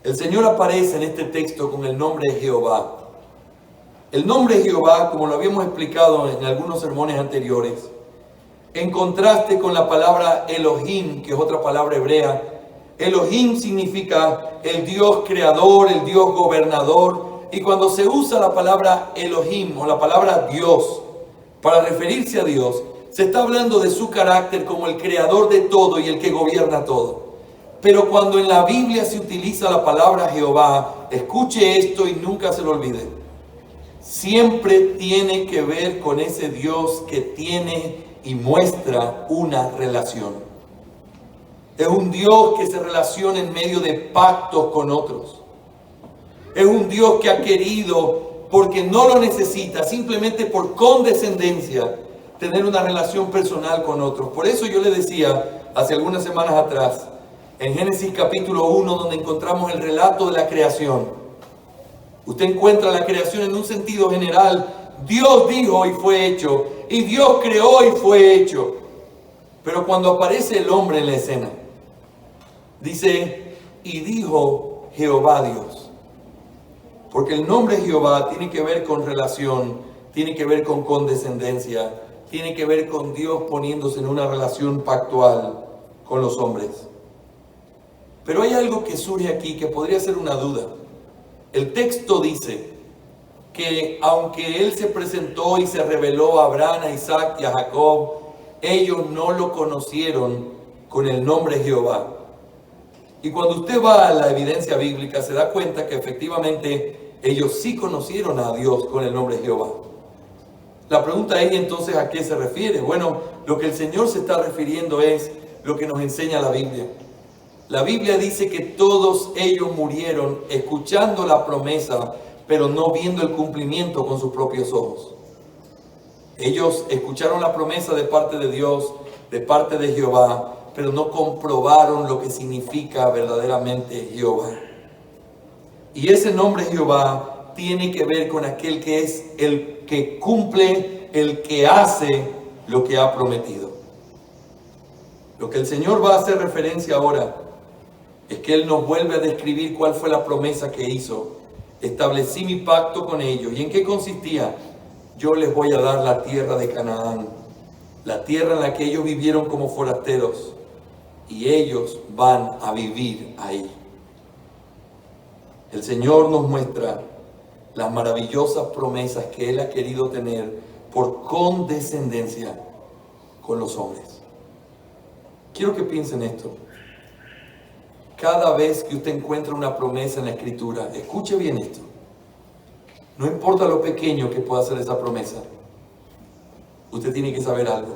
el Señor aparece en este texto con el nombre de Jehová. El nombre de Jehová, como lo habíamos explicado en algunos sermones anteriores, en contraste con la palabra Elohim, que es otra palabra hebrea. Elohim significa el Dios creador, el Dios gobernador. Y cuando se usa la palabra Elohim o la palabra Dios para referirse a Dios, se está hablando de su carácter como el creador de todo y el que gobierna todo. Pero cuando en la Biblia se utiliza la palabra Jehová, escuche esto y nunca se lo olvide. Siempre tiene que ver con ese Dios que tiene y muestra una relación. Es un Dios que se relaciona en medio de pactos con otros. Es un Dios que ha querido, porque no lo necesita, simplemente por condescendencia, tener una relación personal con otros. Por eso yo le decía hace algunas semanas atrás, en Génesis capítulo 1, donde encontramos el relato de la creación. Usted encuentra la creación en un sentido general. Dios dijo y fue hecho. Y Dios creó y fue hecho. Pero cuando aparece el hombre en la escena, dice, y dijo Jehová Dios. Porque el nombre Jehová tiene que ver con relación, tiene que ver con condescendencia, tiene que ver con Dios poniéndose en una relación pactual con los hombres. Pero hay algo que surge aquí que podría ser una duda. El texto dice que aunque Él se presentó y se reveló a Abraham, a Isaac y a Jacob, ellos no lo conocieron con el nombre Jehová. Y cuando usted va a la evidencia bíblica, se da cuenta que efectivamente ellos sí conocieron a Dios con el nombre Jehová. La pregunta es entonces ¿a qué se refiere? Bueno, lo que el Señor se está refiriendo es lo que nos enseña la Biblia. La Biblia dice que todos ellos murieron escuchando la promesa, pero no viendo el cumplimiento con sus propios ojos. Ellos escucharon la promesa de parte de Dios, de parte de Jehová, pero no comprobaron lo que significa verdaderamente Jehová. Y ese nombre Jehová tiene que ver con aquel que es el que cumple, el que hace lo que ha prometido. Lo que el Señor va a hacer referencia ahora es que Él nos vuelve a describir cuál fue la promesa que hizo. Establecí mi pacto con ellos. ¿Y en qué consistía? Yo les voy a dar la tierra de Canaán, la tierra en la que ellos vivieron como forasteros, y ellos van a vivir ahí. El Señor nos muestra las maravillosas promesas que Él ha querido tener por condescendencia con los hombres. Quiero que piensen esto. Cada vez que usted encuentra una promesa en la Escritura, escuche bien esto. No importa lo pequeño que pueda ser esa promesa, usted tiene que saber algo.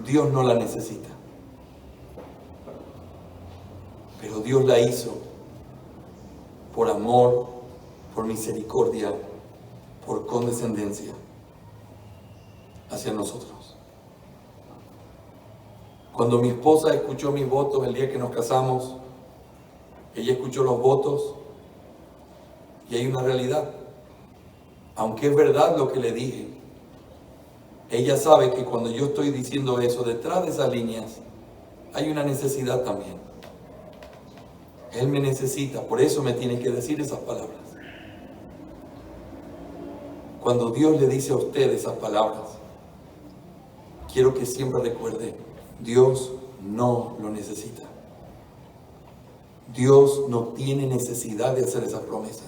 Dios no la necesita. Pero Dios la hizo por amor, por misericordia, por condescendencia hacia nosotros. Cuando mi esposa escuchó mis votos el día que nos casamos, ella escuchó los votos y hay una realidad. Aunque es verdad lo que le dije, ella sabe que cuando yo estoy diciendo eso, detrás de esas líneas hay una necesidad también. Él me necesita, por eso me tiene que decir esas palabras. Cuando Dios le dice a usted esas palabras, quiero que siempre recuerde, Dios no lo necesita. Dios no tiene necesidad de hacer esas promesas.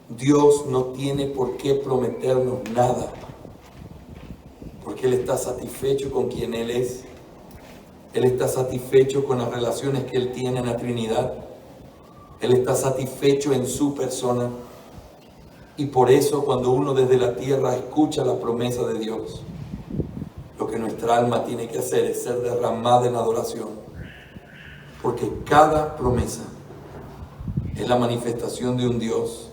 Dios no tiene por qué prometernos nada, porque Él está satisfecho con quien Él es. Él está satisfecho con las relaciones que Él tiene en la Trinidad. Él está satisfecho en su persona. Y por eso cuando uno desde la tierra escucha la promesa de Dios, lo que nuestra alma tiene que hacer es ser derramada en adoración. Porque cada promesa es la manifestación de un Dios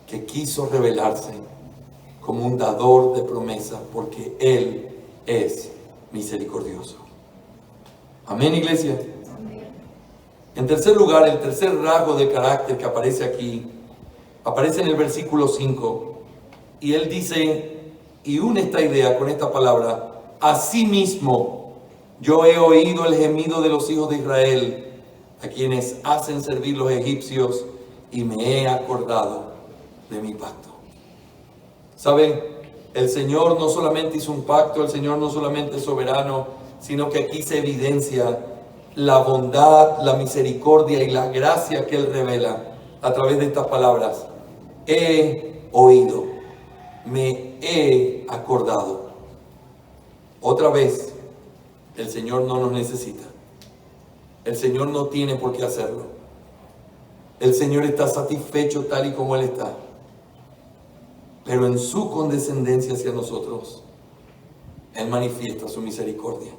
que quiso revelarse como un dador de promesas, porque Él es misericordioso. Amén, iglesia. En tercer lugar, el tercer rasgo de carácter que aparece aquí, aparece en el versículo 5, y él dice, y une esta idea con esta palabra, asimismo, yo he oído el gemido de los hijos de Israel, a quienes hacen servir los egipcios, y me he acordado de mi pacto. ¿Saben? El Señor no solamente hizo un pacto, el Señor no solamente es soberano, sino que aquí se evidencia la bondad, la misericordia y la gracia que Él revela a través de estas palabras. He oído, me he acordado. Otra vez, el Señor no nos necesita. El Señor no tiene por qué hacerlo. El Señor está satisfecho tal y como Él está. Pero en su condescendencia hacia nosotros, Él manifiesta su misericordia.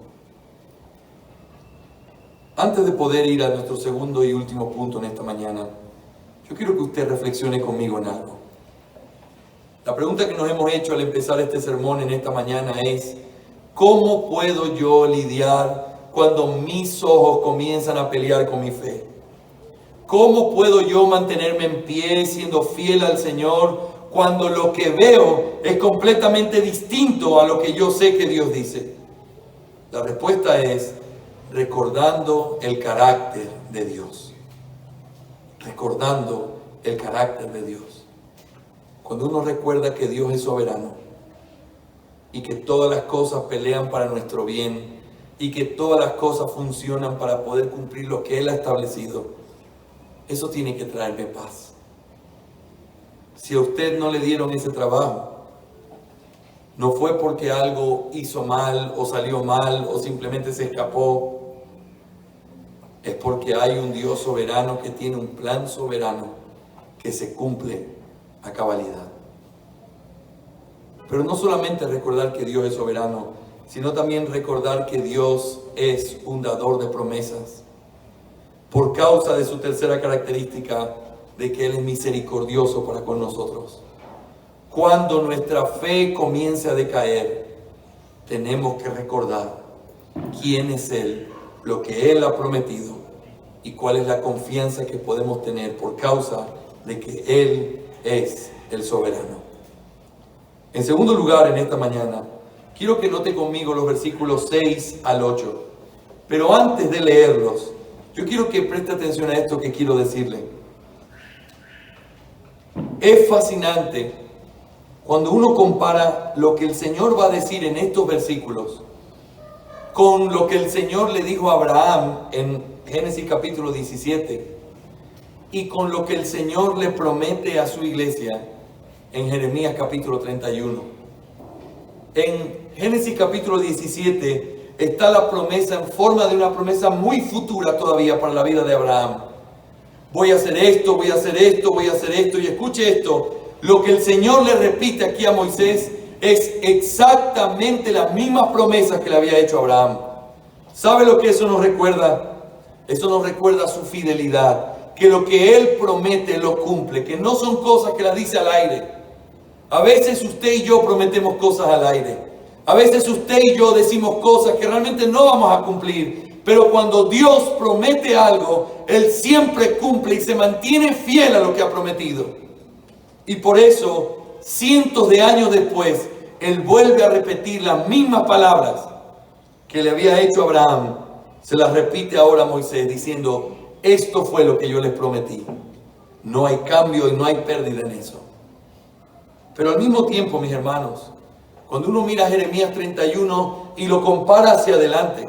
Antes de poder ir a nuestro segundo y último punto en esta mañana, yo quiero que usted reflexione conmigo en algo. La pregunta que nos hemos hecho al empezar este sermón en esta mañana es, ¿cómo puedo yo lidiar cuando mis ojos comienzan a pelear con mi fe? ¿Cómo puedo yo mantenerme en pie siendo fiel al Señor cuando lo que veo es completamente distinto a lo que yo sé que Dios dice? La respuesta es recordando el carácter de Dios. Recordando el carácter de Dios. Cuando uno recuerda que Dios es soberano y que todas las cosas pelean para nuestro bien y que todas las cosas funcionan para poder cumplir lo que Él ha establecido, eso tiene que traerme paz. Si a usted no le dieron ese trabajo, no fue porque algo hizo mal o salió mal o simplemente se escapó. Es porque hay un Dios soberano que tiene un plan soberano que se cumple a cabalidad. Pero no solamente recordar que Dios es soberano, sino también recordar que Dios es un dador de promesas. Por causa de su tercera característica, de que Él es misericordioso para con nosotros. Cuando nuestra fe comience a decaer, tenemos que recordar quién es Él, lo que Él ha prometido y cuál es la confianza que podemos tener por causa de que Él es el soberano. En segundo lugar, en esta mañana, quiero que note conmigo los versículos 6 al 8. Pero antes de leerlos, yo quiero que preste atención a esto que quiero decirle. Es fascinante cuando uno compara lo que el Señor va a decir en estos versículos con lo que el Señor le dijo a Abraham en Génesis capítulo 17 y con lo que el Señor le promete a su iglesia en Jeremías capítulo 31. En Génesis capítulo 17 está la promesa en forma de una promesa muy futura todavía para la vida de Abraham. Voy a hacer esto, voy a hacer esto, voy a hacer esto. Y escuche esto, lo que el Señor le repite aquí a Moisés es exactamente las mismas promesas que le había hecho a Abraham. ¿Sabe lo que eso nos recuerda? Eso nos recuerda su fidelidad, que lo que Él promete lo cumple, que no son cosas que las dice al aire. A veces usted y yo prometemos cosas al aire. A veces usted y yo decimos cosas que realmente no vamos a cumplir. Pero cuando Dios promete algo, Él siempre cumple y se mantiene fiel a lo que ha prometido. Y por eso, cientos de años después, Él vuelve a repetir las mismas palabras que le había hecho a Abraham. Se las repite ahora a Moisés diciendo, esto fue lo que yo les prometí. No hay cambio y no hay pérdida en eso. Pero al mismo tiempo, mis hermanos, cuando uno mira Jeremías 31 y lo compara hacia adelante,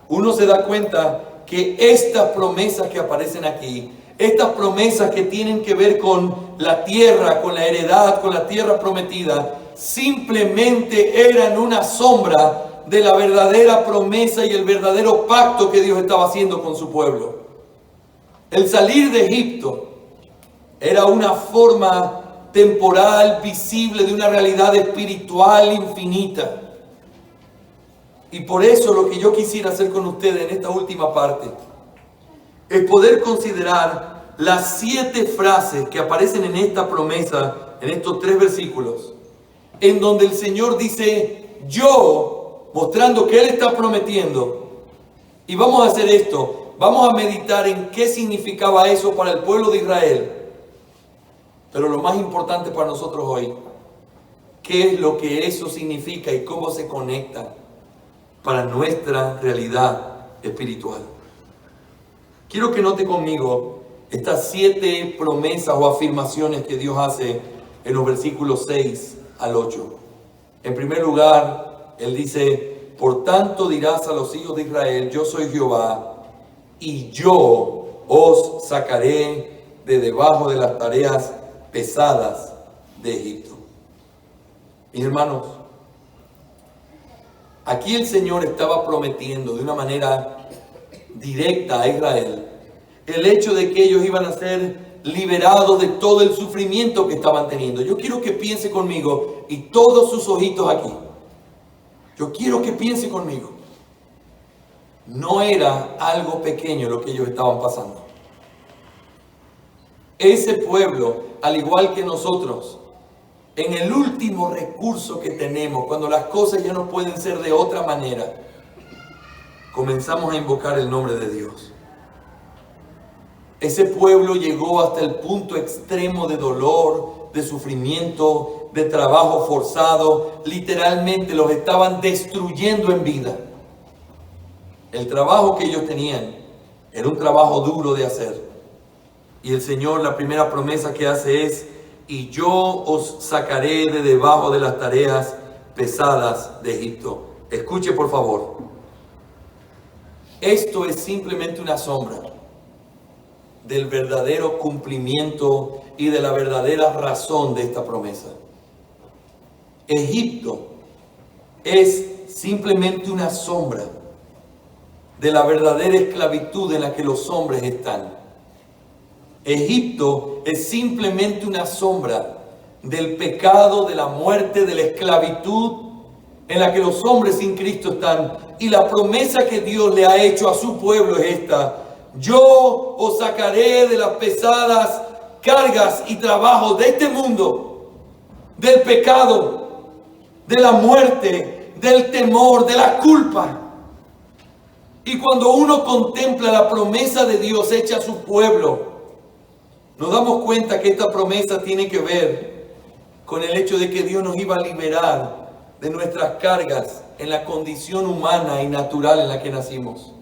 uno se da cuenta que estas promesas que aparecen aquí, estas promesas que tienen que ver con la tierra, con la heredad, con la tierra prometida, simplemente eran una sombra de la verdadera promesa y el verdadero pacto que Dios estaba haciendo con su pueblo. El salir de Egipto era una forma temporal, visible, de una realidad espiritual infinita. Y por eso lo que yo quisiera hacer con ustedes en esta última parte es poder considerar las 7 frases que aparecen en esta promesa, en estos 3 versículos, en donde el Señor dice, yo, mostrando que Él está prometiendo. Y vamos a hacer esto, vamos a meditar en qué significaba eso para el pueblo de Israel. Pero lo más importante para nosotros hoy, ¿qué es lo que eso significa y cómo se conecta para nuestra realidad espiritual? Quiero que note conmigo estas 7 promesas o afirmaciones que Dios hace en los versículos 6 al 8. En primer lugar, Él dice, por tanto dirás a los hijos de Israel, yo soy Jehová, y yo os sacaré de debajo de las tareas pesadas de Egipto. Mis hermanos, aquí el Señor estaba prometiendo de una manera directa a Israel el hecho de que ellos iban a ser liberados de todo el sufrimiento que estaban teniendo. Yo quiero que piense conmigo y todos sus ojitos aquí. Yo quiero que piense conmigo. No era algo pequeño lo que ellos estaban pasando. Ese pueblo, al igual que nosotros, en el último recurso que tenemos, cuando las cosas ya no pueden ser de otra manera, comenzamos a invocar el nombre de Dios. Ese pueblo llegó hasta el punto extremo de dolor, de sufrimiento, de trabajo forzado. Literalmente los estaban destruyendo en vida. El trabajo que ellos tenían era un trabajo duro de hacer. Y el Señor, la primera promesa que hace es, y yo os sacaré de debajo de las tareas pesadas de Egipto. Escuche por favor. Esto es simplemente una sombra del verdadero cumplimiento y de la verdadera razón de esta promesa. Egipto es simplemente una sombra de la verdadera esclavitud en la que los hombres están. Egipto es simplemente una sombra del pecado, de la muerte, de la esclavitud en la que los hombres sin Cristo están. Y la promesa que Dios le ha hecho a su pueblo es esta: yo os sacaré de las pesadas cargas y trabajos de este mundo, del pecado, de la muerte, del temor, de la culpa. Y cuando uno contempla la promesa de Dios hecha a su pueblo, nos damos cuenta que esta promesa tiene que ver con el hecho de que Dios nos iba a liberar de nuestras cargas en la condición humana y natural en la que nacimos.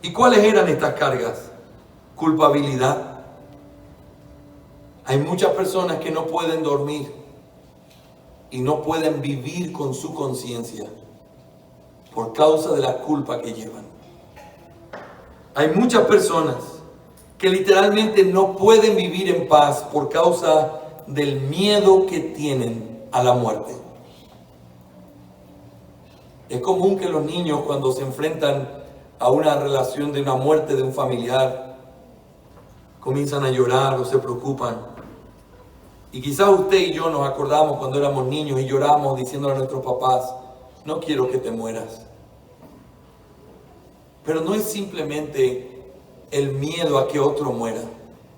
¿Y cuáles eran estas cargas? Culpabilidad. Hay muchas personas que no pueden dormir y no pueden vivir con su conciencia por causa de la culpa que llevan. Hay muchas personas que literalmente no pueden vivir en paz por causa del miedo que tienen a la muerte. Es común que los niños, cuando se enfrentan a una relación de una muerte de un familiar, comienzan a llorar o se preocupan. Y quizás usted y yo nos acordamos cuando éramos niños y lloramos diciéndole a nuestros papás: no quiero que te mueras. Pero no es simplemente el miedo a que otro muera.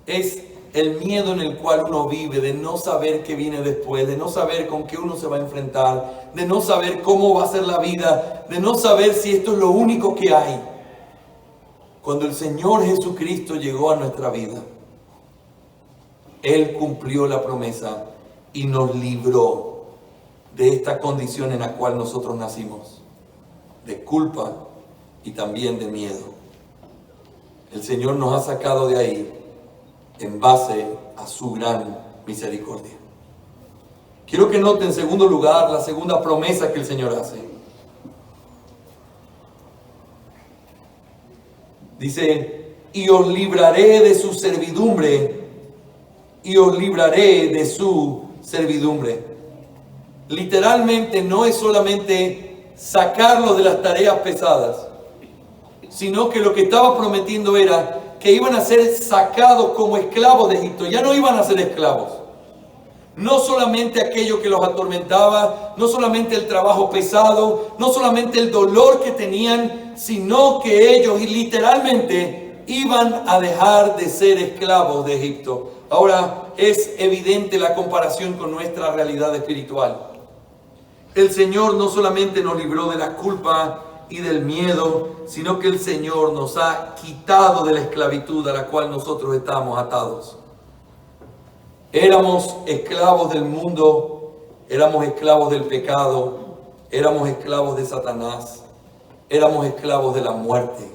Es el miedo en el cual uno vive, de no saber qué viene después, de no saber con qué uno se va a enfrentar, de no saber cómo va a ser la vida, de no saber si esto es lo único que hay. Cuando el Señor Jesucristo llegó a nuestra vida, Él cumplió la promesa y nos libró de esta condición en la cual nosotros nacimos, de culpa y también de miedo. El Señor nos ha sacado de ahí en base a su gran misericordia. Quiero que noten en segundo lugar la segunda promesa que el Señor hace. Dice: y os libraré de su servidumbre, y os libraré de su servidumbre. Literalmente no es solamente sacarlo de las tareas pesadas, sino que lo que estaba prometiendo era que iban a ser sacados como esclavos de Egipto. Ya no iban a ser esclavos. No solamente aquello que los atormentaba, no solamente el trabajo pesado, no solamente el dolor que tenían, sino que ellos literalmente iban a dejar de ser esclavos de Egipto. Ahora es evidente la comparación con nuestra realidad espiritual. El Señor no solamente nos libró de la culpa y del miedo, sino que el Señor nos ha quitado de la esclavitud a la cual nosotros estamos atados. Éramos esclavos del mundo, éramos esclavos del pecado, éramos esclavos de Satanás, éramos esclavos de la muerte.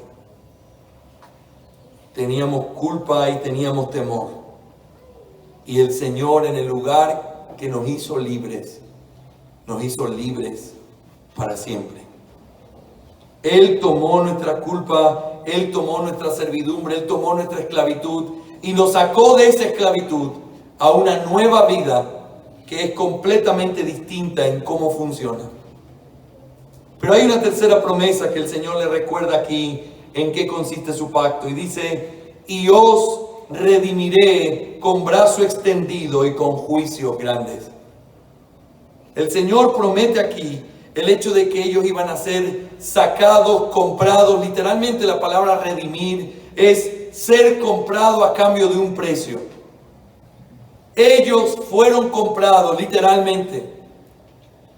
Teníamos culpa y teníamos temor. Y el Señor, en el lugar que nos hizo libres para siempre. Él tomó nuestra culpa, Él tomó nuestra servidumbre, Él tomó nuestra esclavitud y nos sacó de esa esclavitud a una nueva vida que es completamente distinta en cómo funciona. Pero hay una tercera promesa que el Señor le recuerda aquí en qué consiste su pacto. Y dice: y os redimiré con brazo extendido y con juicios grandes. El Señor promete aquí el hecho de que ellos iban a ser sacados, comprados. Literalmente la palabra redimir es ser comprado a cambio de un precio. Ellos fueron comprados literalmente.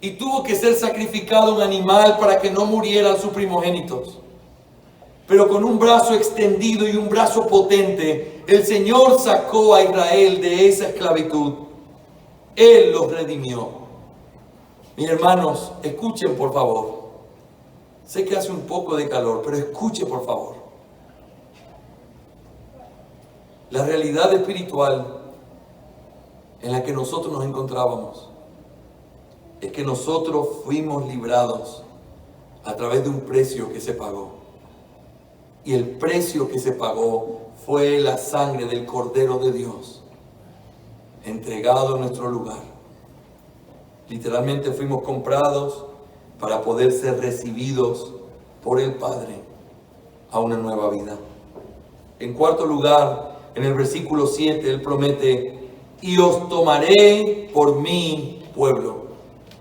Y tuvo que ser sacrificado un animal para que no murieran sus primogénitos. Pero con un brazo extendido y un brazo potente, el Señor sacó a Israel de esa esclavitud. Él los redimió. Mis hermanos, escuchen por favor. Sé que hace un poco de calor, pero escuchen por favor. La realidad espiritual en la que nosotros nos encontrábamos es que nosotros fuimos librados a través de un precio que se pagó. Y el precio que se pagó fue la sangre del Cordero de Dios, entregado en nuestro lugar. Literalmente fuimos comprados para poder ser recibidos por el Padre a una nueva vida. En cuarto lugar, en el versículo 7, Él promete: y os tomaré por mi pueblo.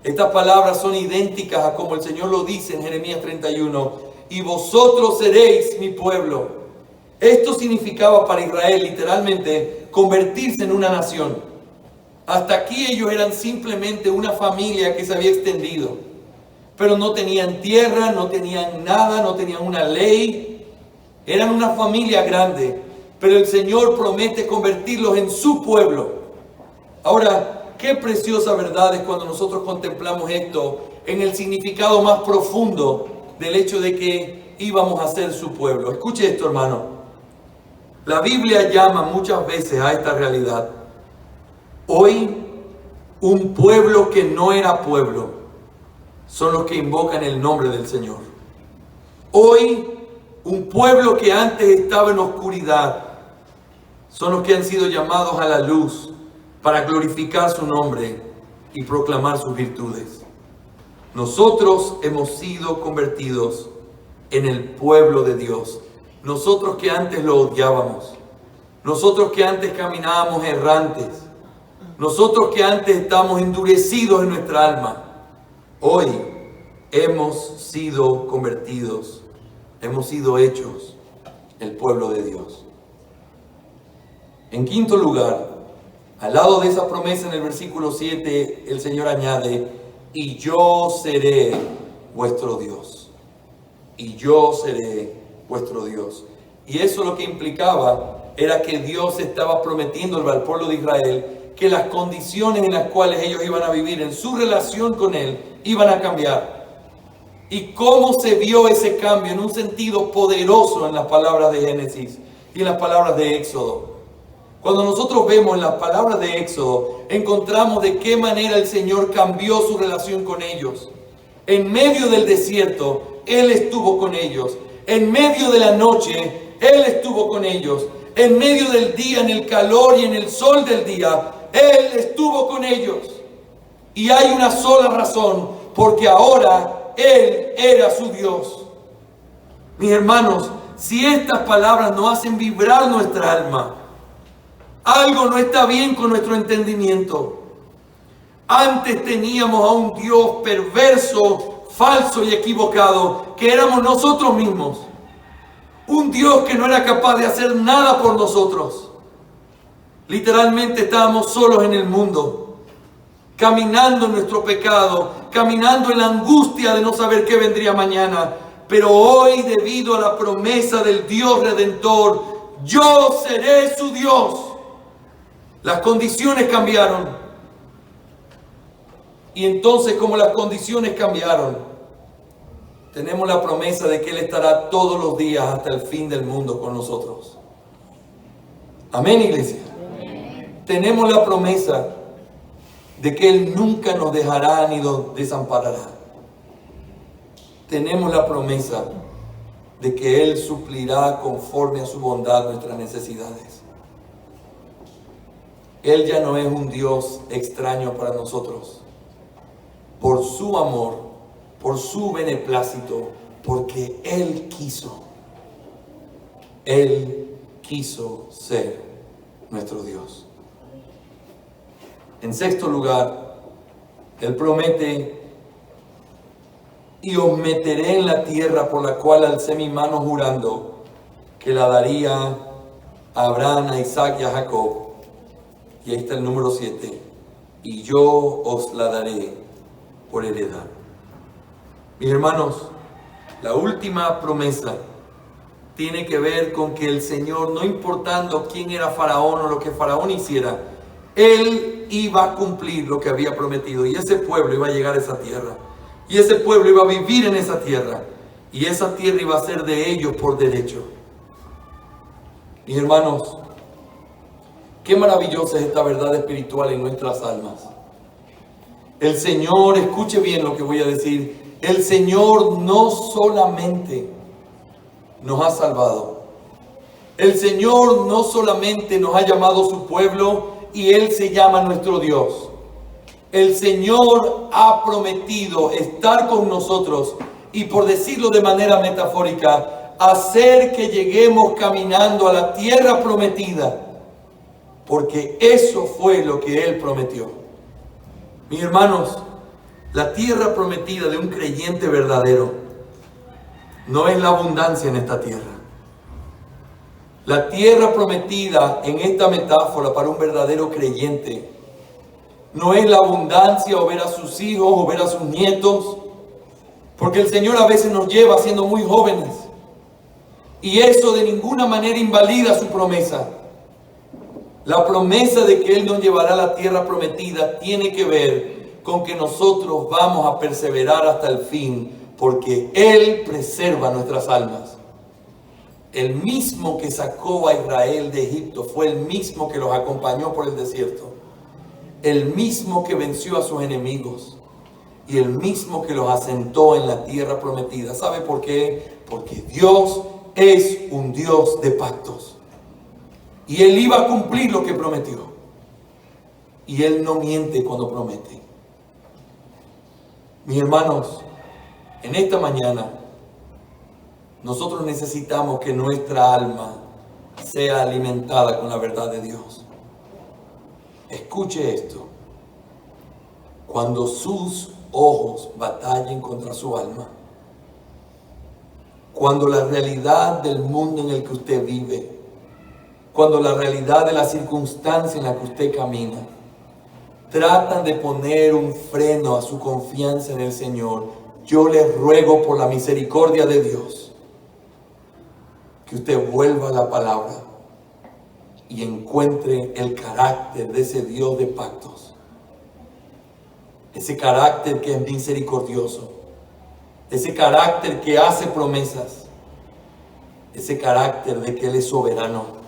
Estas palabras son idénticas a como el Señor lo dice en Jeremías 31. Y vosotros seréis mi pueblo. Esto significaba para Israel literalmente convertirse en una nación. Hasta aquí ellos eran simplemente una familia que se había extendido. Pero no tenían tierra, no tenían nada, no tenían una ley. Eran una familia grande. Pero el Señor promete convertirlos en su pueblo. Ahora, Qué preciosa verdad es cuando nosotros contemplamos esto en el significado más profundo del hecho de que íbamos a ser su pueblo. Escuche esto, hermano. La Biblia llama muchas veces a esta realidad. Hoy, un pueblo que no era pueblo son los que invocan el nombre del Señor. Hoy, un pueblo que antes estaba en oscuridad son los que han sido llamados a la luz para glorificar su nombre y proclamar sus virtudes. Nosotros hemos sido convertidos en el pueblo de Dios. Nosotros que antes lo odiábamos. Nosotros que antes caminábamos errantes. Nosotros que antes estábamos endurecidos en nuestra alma. Hoy hemos sido convertidos. Hemos sido hechos el pueblo de Dios. En quinto lugar, al lado de esa promesa en el versículo 7, el Señor añade, y yo seré vuestro Dios. Y yo seré vuestro Dios. Y eso lo que implicaba era que Dios estaba prometiéndole al pueblo de Israel que las condiciones en las cuales ellos iban a vivir en su relación con Él iban a cambiar. Y cómo se vio ese cambio en un sentido poderoso en las palabras de Génesis y en las palabras de Éxodo. Cuando nosotros vemos en las palabras de Éxodo, encontramos de qué manera el Señor cambió su relación con ellos. En medio del desierto, Él estuvo con ellos. En medio de la noche, Él estuvo con ellos. En medio del día, en el calor y en el sol del día, Él estuvo con ellos. Y hay una sola razón, porque ahora Él era su Dios. Mis hermanos, si estas palabras no hacen vibrar nuestra alma, algo no está bien con nuestro entendimiento. Antes teníamos a un Dios perverso, falso y equivocado, que éramos nosotros mismos. Un Dios que no era capaz de hacer nada por nosotros. Literalmente estábamos solos en el mundo, caminando en nuestro pecado, caminando en la angustia de no saber qué vendría mañana. Pero hoy, debido a la promesa del Dios Redentor, yo seré su Dios. Las condiciones cambiaron. Y entonces, como las condiciones cambiaron, tenemos la promesa de que Él estará todos los días hasta el fin del mundo con nosotros. Amén, iglesia. Amén. Tenemos la promesa de que Él nunca nos dejará ni nos desamparará. Tenemos la promesa de que Él suplirá conforme a su bondad nuestras necesidades. Él ya no es un Dios extraño para nosotros. Por su amor, por su beneplácito, porque Él quiso ser nuestro Dios. En sexto lugar, Él promete, y os meteré en la tierra por la cual alcé mi mano jurando, que la daría a Abraham, a Isaac y a Jacob. Y ahí está el número 7. Y yo os la daré por heredad. Mis hermanos, la última promesa tiene que ver con que el Señor, no importando quién era Faraón o lo que Faraón hiciera, Él iba a cumplir lo que había prometido. Y ese pueblo iba a llegar a esa tierra. Y ese pueblo iba a vivir en esa tierra. Y esa tierra iba a ser de ellos por derecho. Mis hermanos, qué maravillosa es esta verdad espiritual en nuestras almas. El Señor, escuche bien lo que voy a decir, el Señor no solamente nos ha salvado. El Señor no solamente nos ha llamado su pueblo y Él se llama nuestro Dios. El Señor ha prometido estar con nosotros y, por decirlo de manera metafórica, hacer que lleguemos caminando a la tierra prometida. Porque eso fue lo que Él prometió. Mis hermanos, la tierra prometida de un creyente verdadero no es la abundancia en esta tierra. La tierra prometida en esta metáfora para un verdadero creyente no es la abundancia o ver a sus hijos o ver a sus nietos, porque el Señor a veces nos lleva siendo muy jóvenes y eso de ninguna manera invalida su promesa. La promesa de que Él nos llevará a la tierra prometida tiene que ver con que nosotros vamos a perseverar hasta el fin, porque Él preserva nuestras almas. El mismo que sacó a Israel de Egipto fue el mismo que los acompañó por el desierto, el mismo que venció a sus enemigos y el mismo que los asentó en la tierra prometida. ¿Sabe por qué? Porque Dios es un Dios de pactos y Él iba a cumplir lo que prometió, y Él no miente cuando promete. Mis hermanos, en esta mañana nosotros necesitamos que nuestra alma sea alimentada con la verdad de Dios. Escuche esto: cuando sus ojos batallen contra su alma, cuando la realidad del mundo en el que usted vive, cuando la realidad de la circunstancia en la que usted camina tratan de poner un freno a su confianza en el Señor, yo les ruego por la misericordia de Dios que usted vuelva a la palabra y encuentre el carácter de ese Dios de pactos, ese carácter que es misericordioso, ese carácter que hace promesas, ese carácter de que Él es soberano.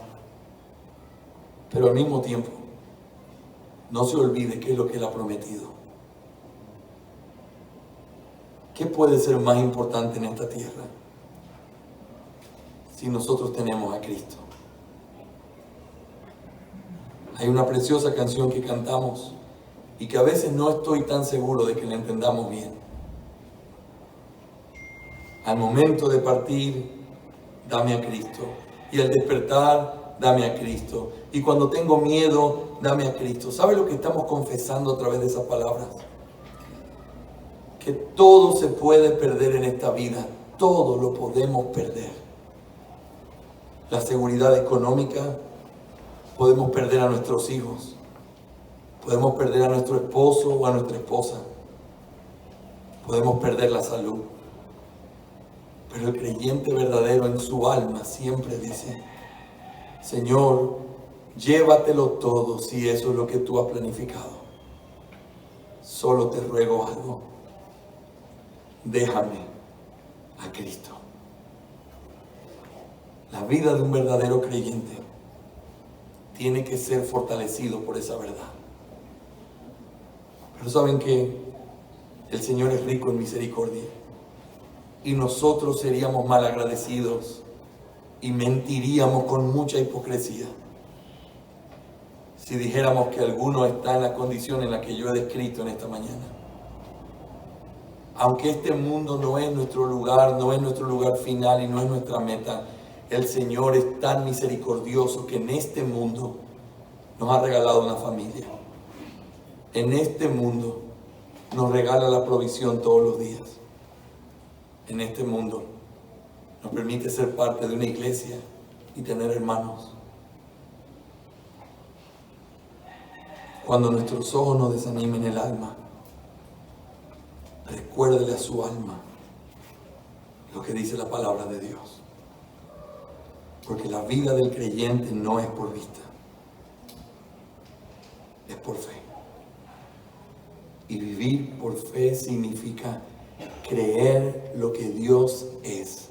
Pero al mismo tiempo, no se olvide qué es lo que Él ha prometido. ¿Qué puede ser más importante en esta tierra si nosotros tenemos a Cristo? Hay una preciosa canción que cantamos y que a veces no estoy tan seguro de que la entendamos bien. Al momento de partir, dame a Cristo. Y al despertar, dame a Cristo. Y cuando tengo miedo, dame a Cristo. ¿Sabe lo que estamos confesando a través de esas palabras? Que todo se puede perder en esta vida. Todo lo podemos perder. La seguridad económica, podemos perder a nuestros hijos, podemos perder a nuestro esposo o a nuestra esposa, podemos perder la salud. Pero el creyente verdadero en su alma siempre dice: Señor, llévatelo todo si eso es lo que tú has planificado. Solo te ruego algo: déjame a Cristo. La vida de un verdadero creyente tiene que ser fortalecido por esa verdad. Pero saben que el Señor es rico en misericordia y nosotros seríamos mal agradecidos y mentiríamos con mucha hipocresía si dijéramos que alguno está en la condición en la que yo he descrito en esta mañana. Aunque este mundo no es nuestro lugar, no es nuestro lugar final y no es nuestra meta, el Señor es tan misericordioso que en este mundo nos ha regalado una familia. En este mundo nos regala la provisión todos los días. En este mundo nos permite ser parte de una iglesia y tener hermanos. Cuando nuestros ojos nos desanimen el alma, recuérdele a su alma lo que dice la palabra de Dios. Porque la vida del creyente no es por vista, es por fe. Y vivir por fe significa creer lo que Dios es,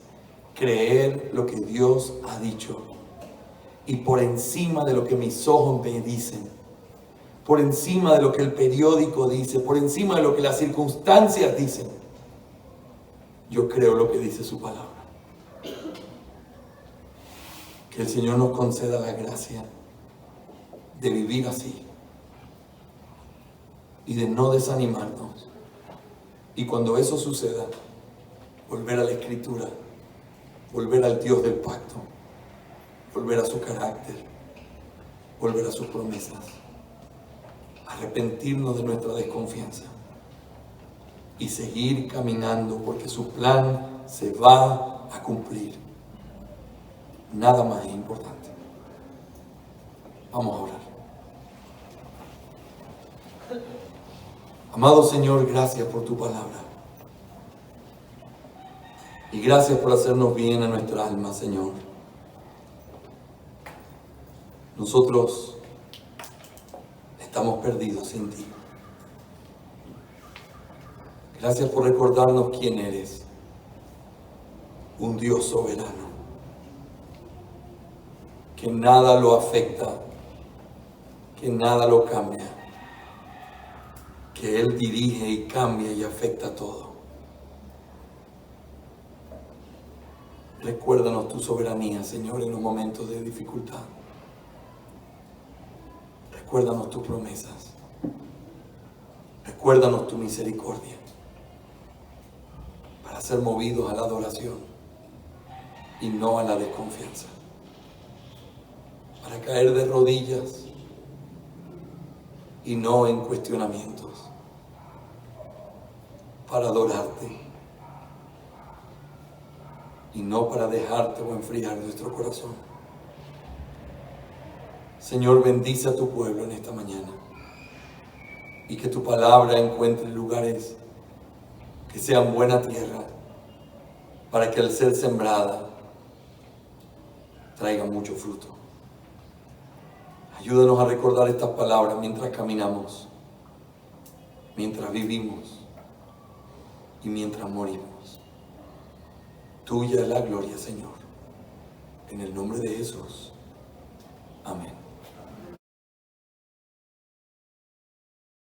creer lo que Dios ha dicho. Y por encima de lo que mis ojos me dicen, por encima de lo que el periódico dice, por encima de lo que las circunstancias dicen, yo creo lo que dice su palabra. Que el Señor nos conceda la gracia de vivir así y de no desanimarnos. Y cuando eso suceda, volver a la Escritura, volver al Dios del pacto, volver a su carácter, volver a sus promesas, arrepentirnos de nuestra desconfianza y seguir caminando, porque su plan se va a cumplir. Nada más es importante. Vamos a orar. Amado Señor, gracias por tu palabra. Y gracias por hacernos bien a nuestra alma, Señor. Nosotros Estamos perdidos sin ti. Gracias por recordarnos quién eres. Un Dios soberano. Que nada lo afecta. Que nada lo cambia. Que Él dirige y cambia y afecta todo. Recuérdanos tu soberanía, Señor, en los momentos de dificultad. Recuérdanos tus promesas. Recuérdanos tu misericordia. Para ser movidos a la adoración y no a la desconfianza. Para caer de rodillas y no en cuestionamientos. Para adorarte y no para dejarte o enfriar nuestro corazón. Señor, bendice a tu pueblo en esta mañana y que tu palabra encuentre lugares que sean buena tierra para que al ser sembrada traiga mucho fruto. Ayúdanos a recordar estas palabras mientras caminamos, mientras vivimos y mientras morimos. Tuya es la gloria, Señor. En el nombre de Jesús. Amén.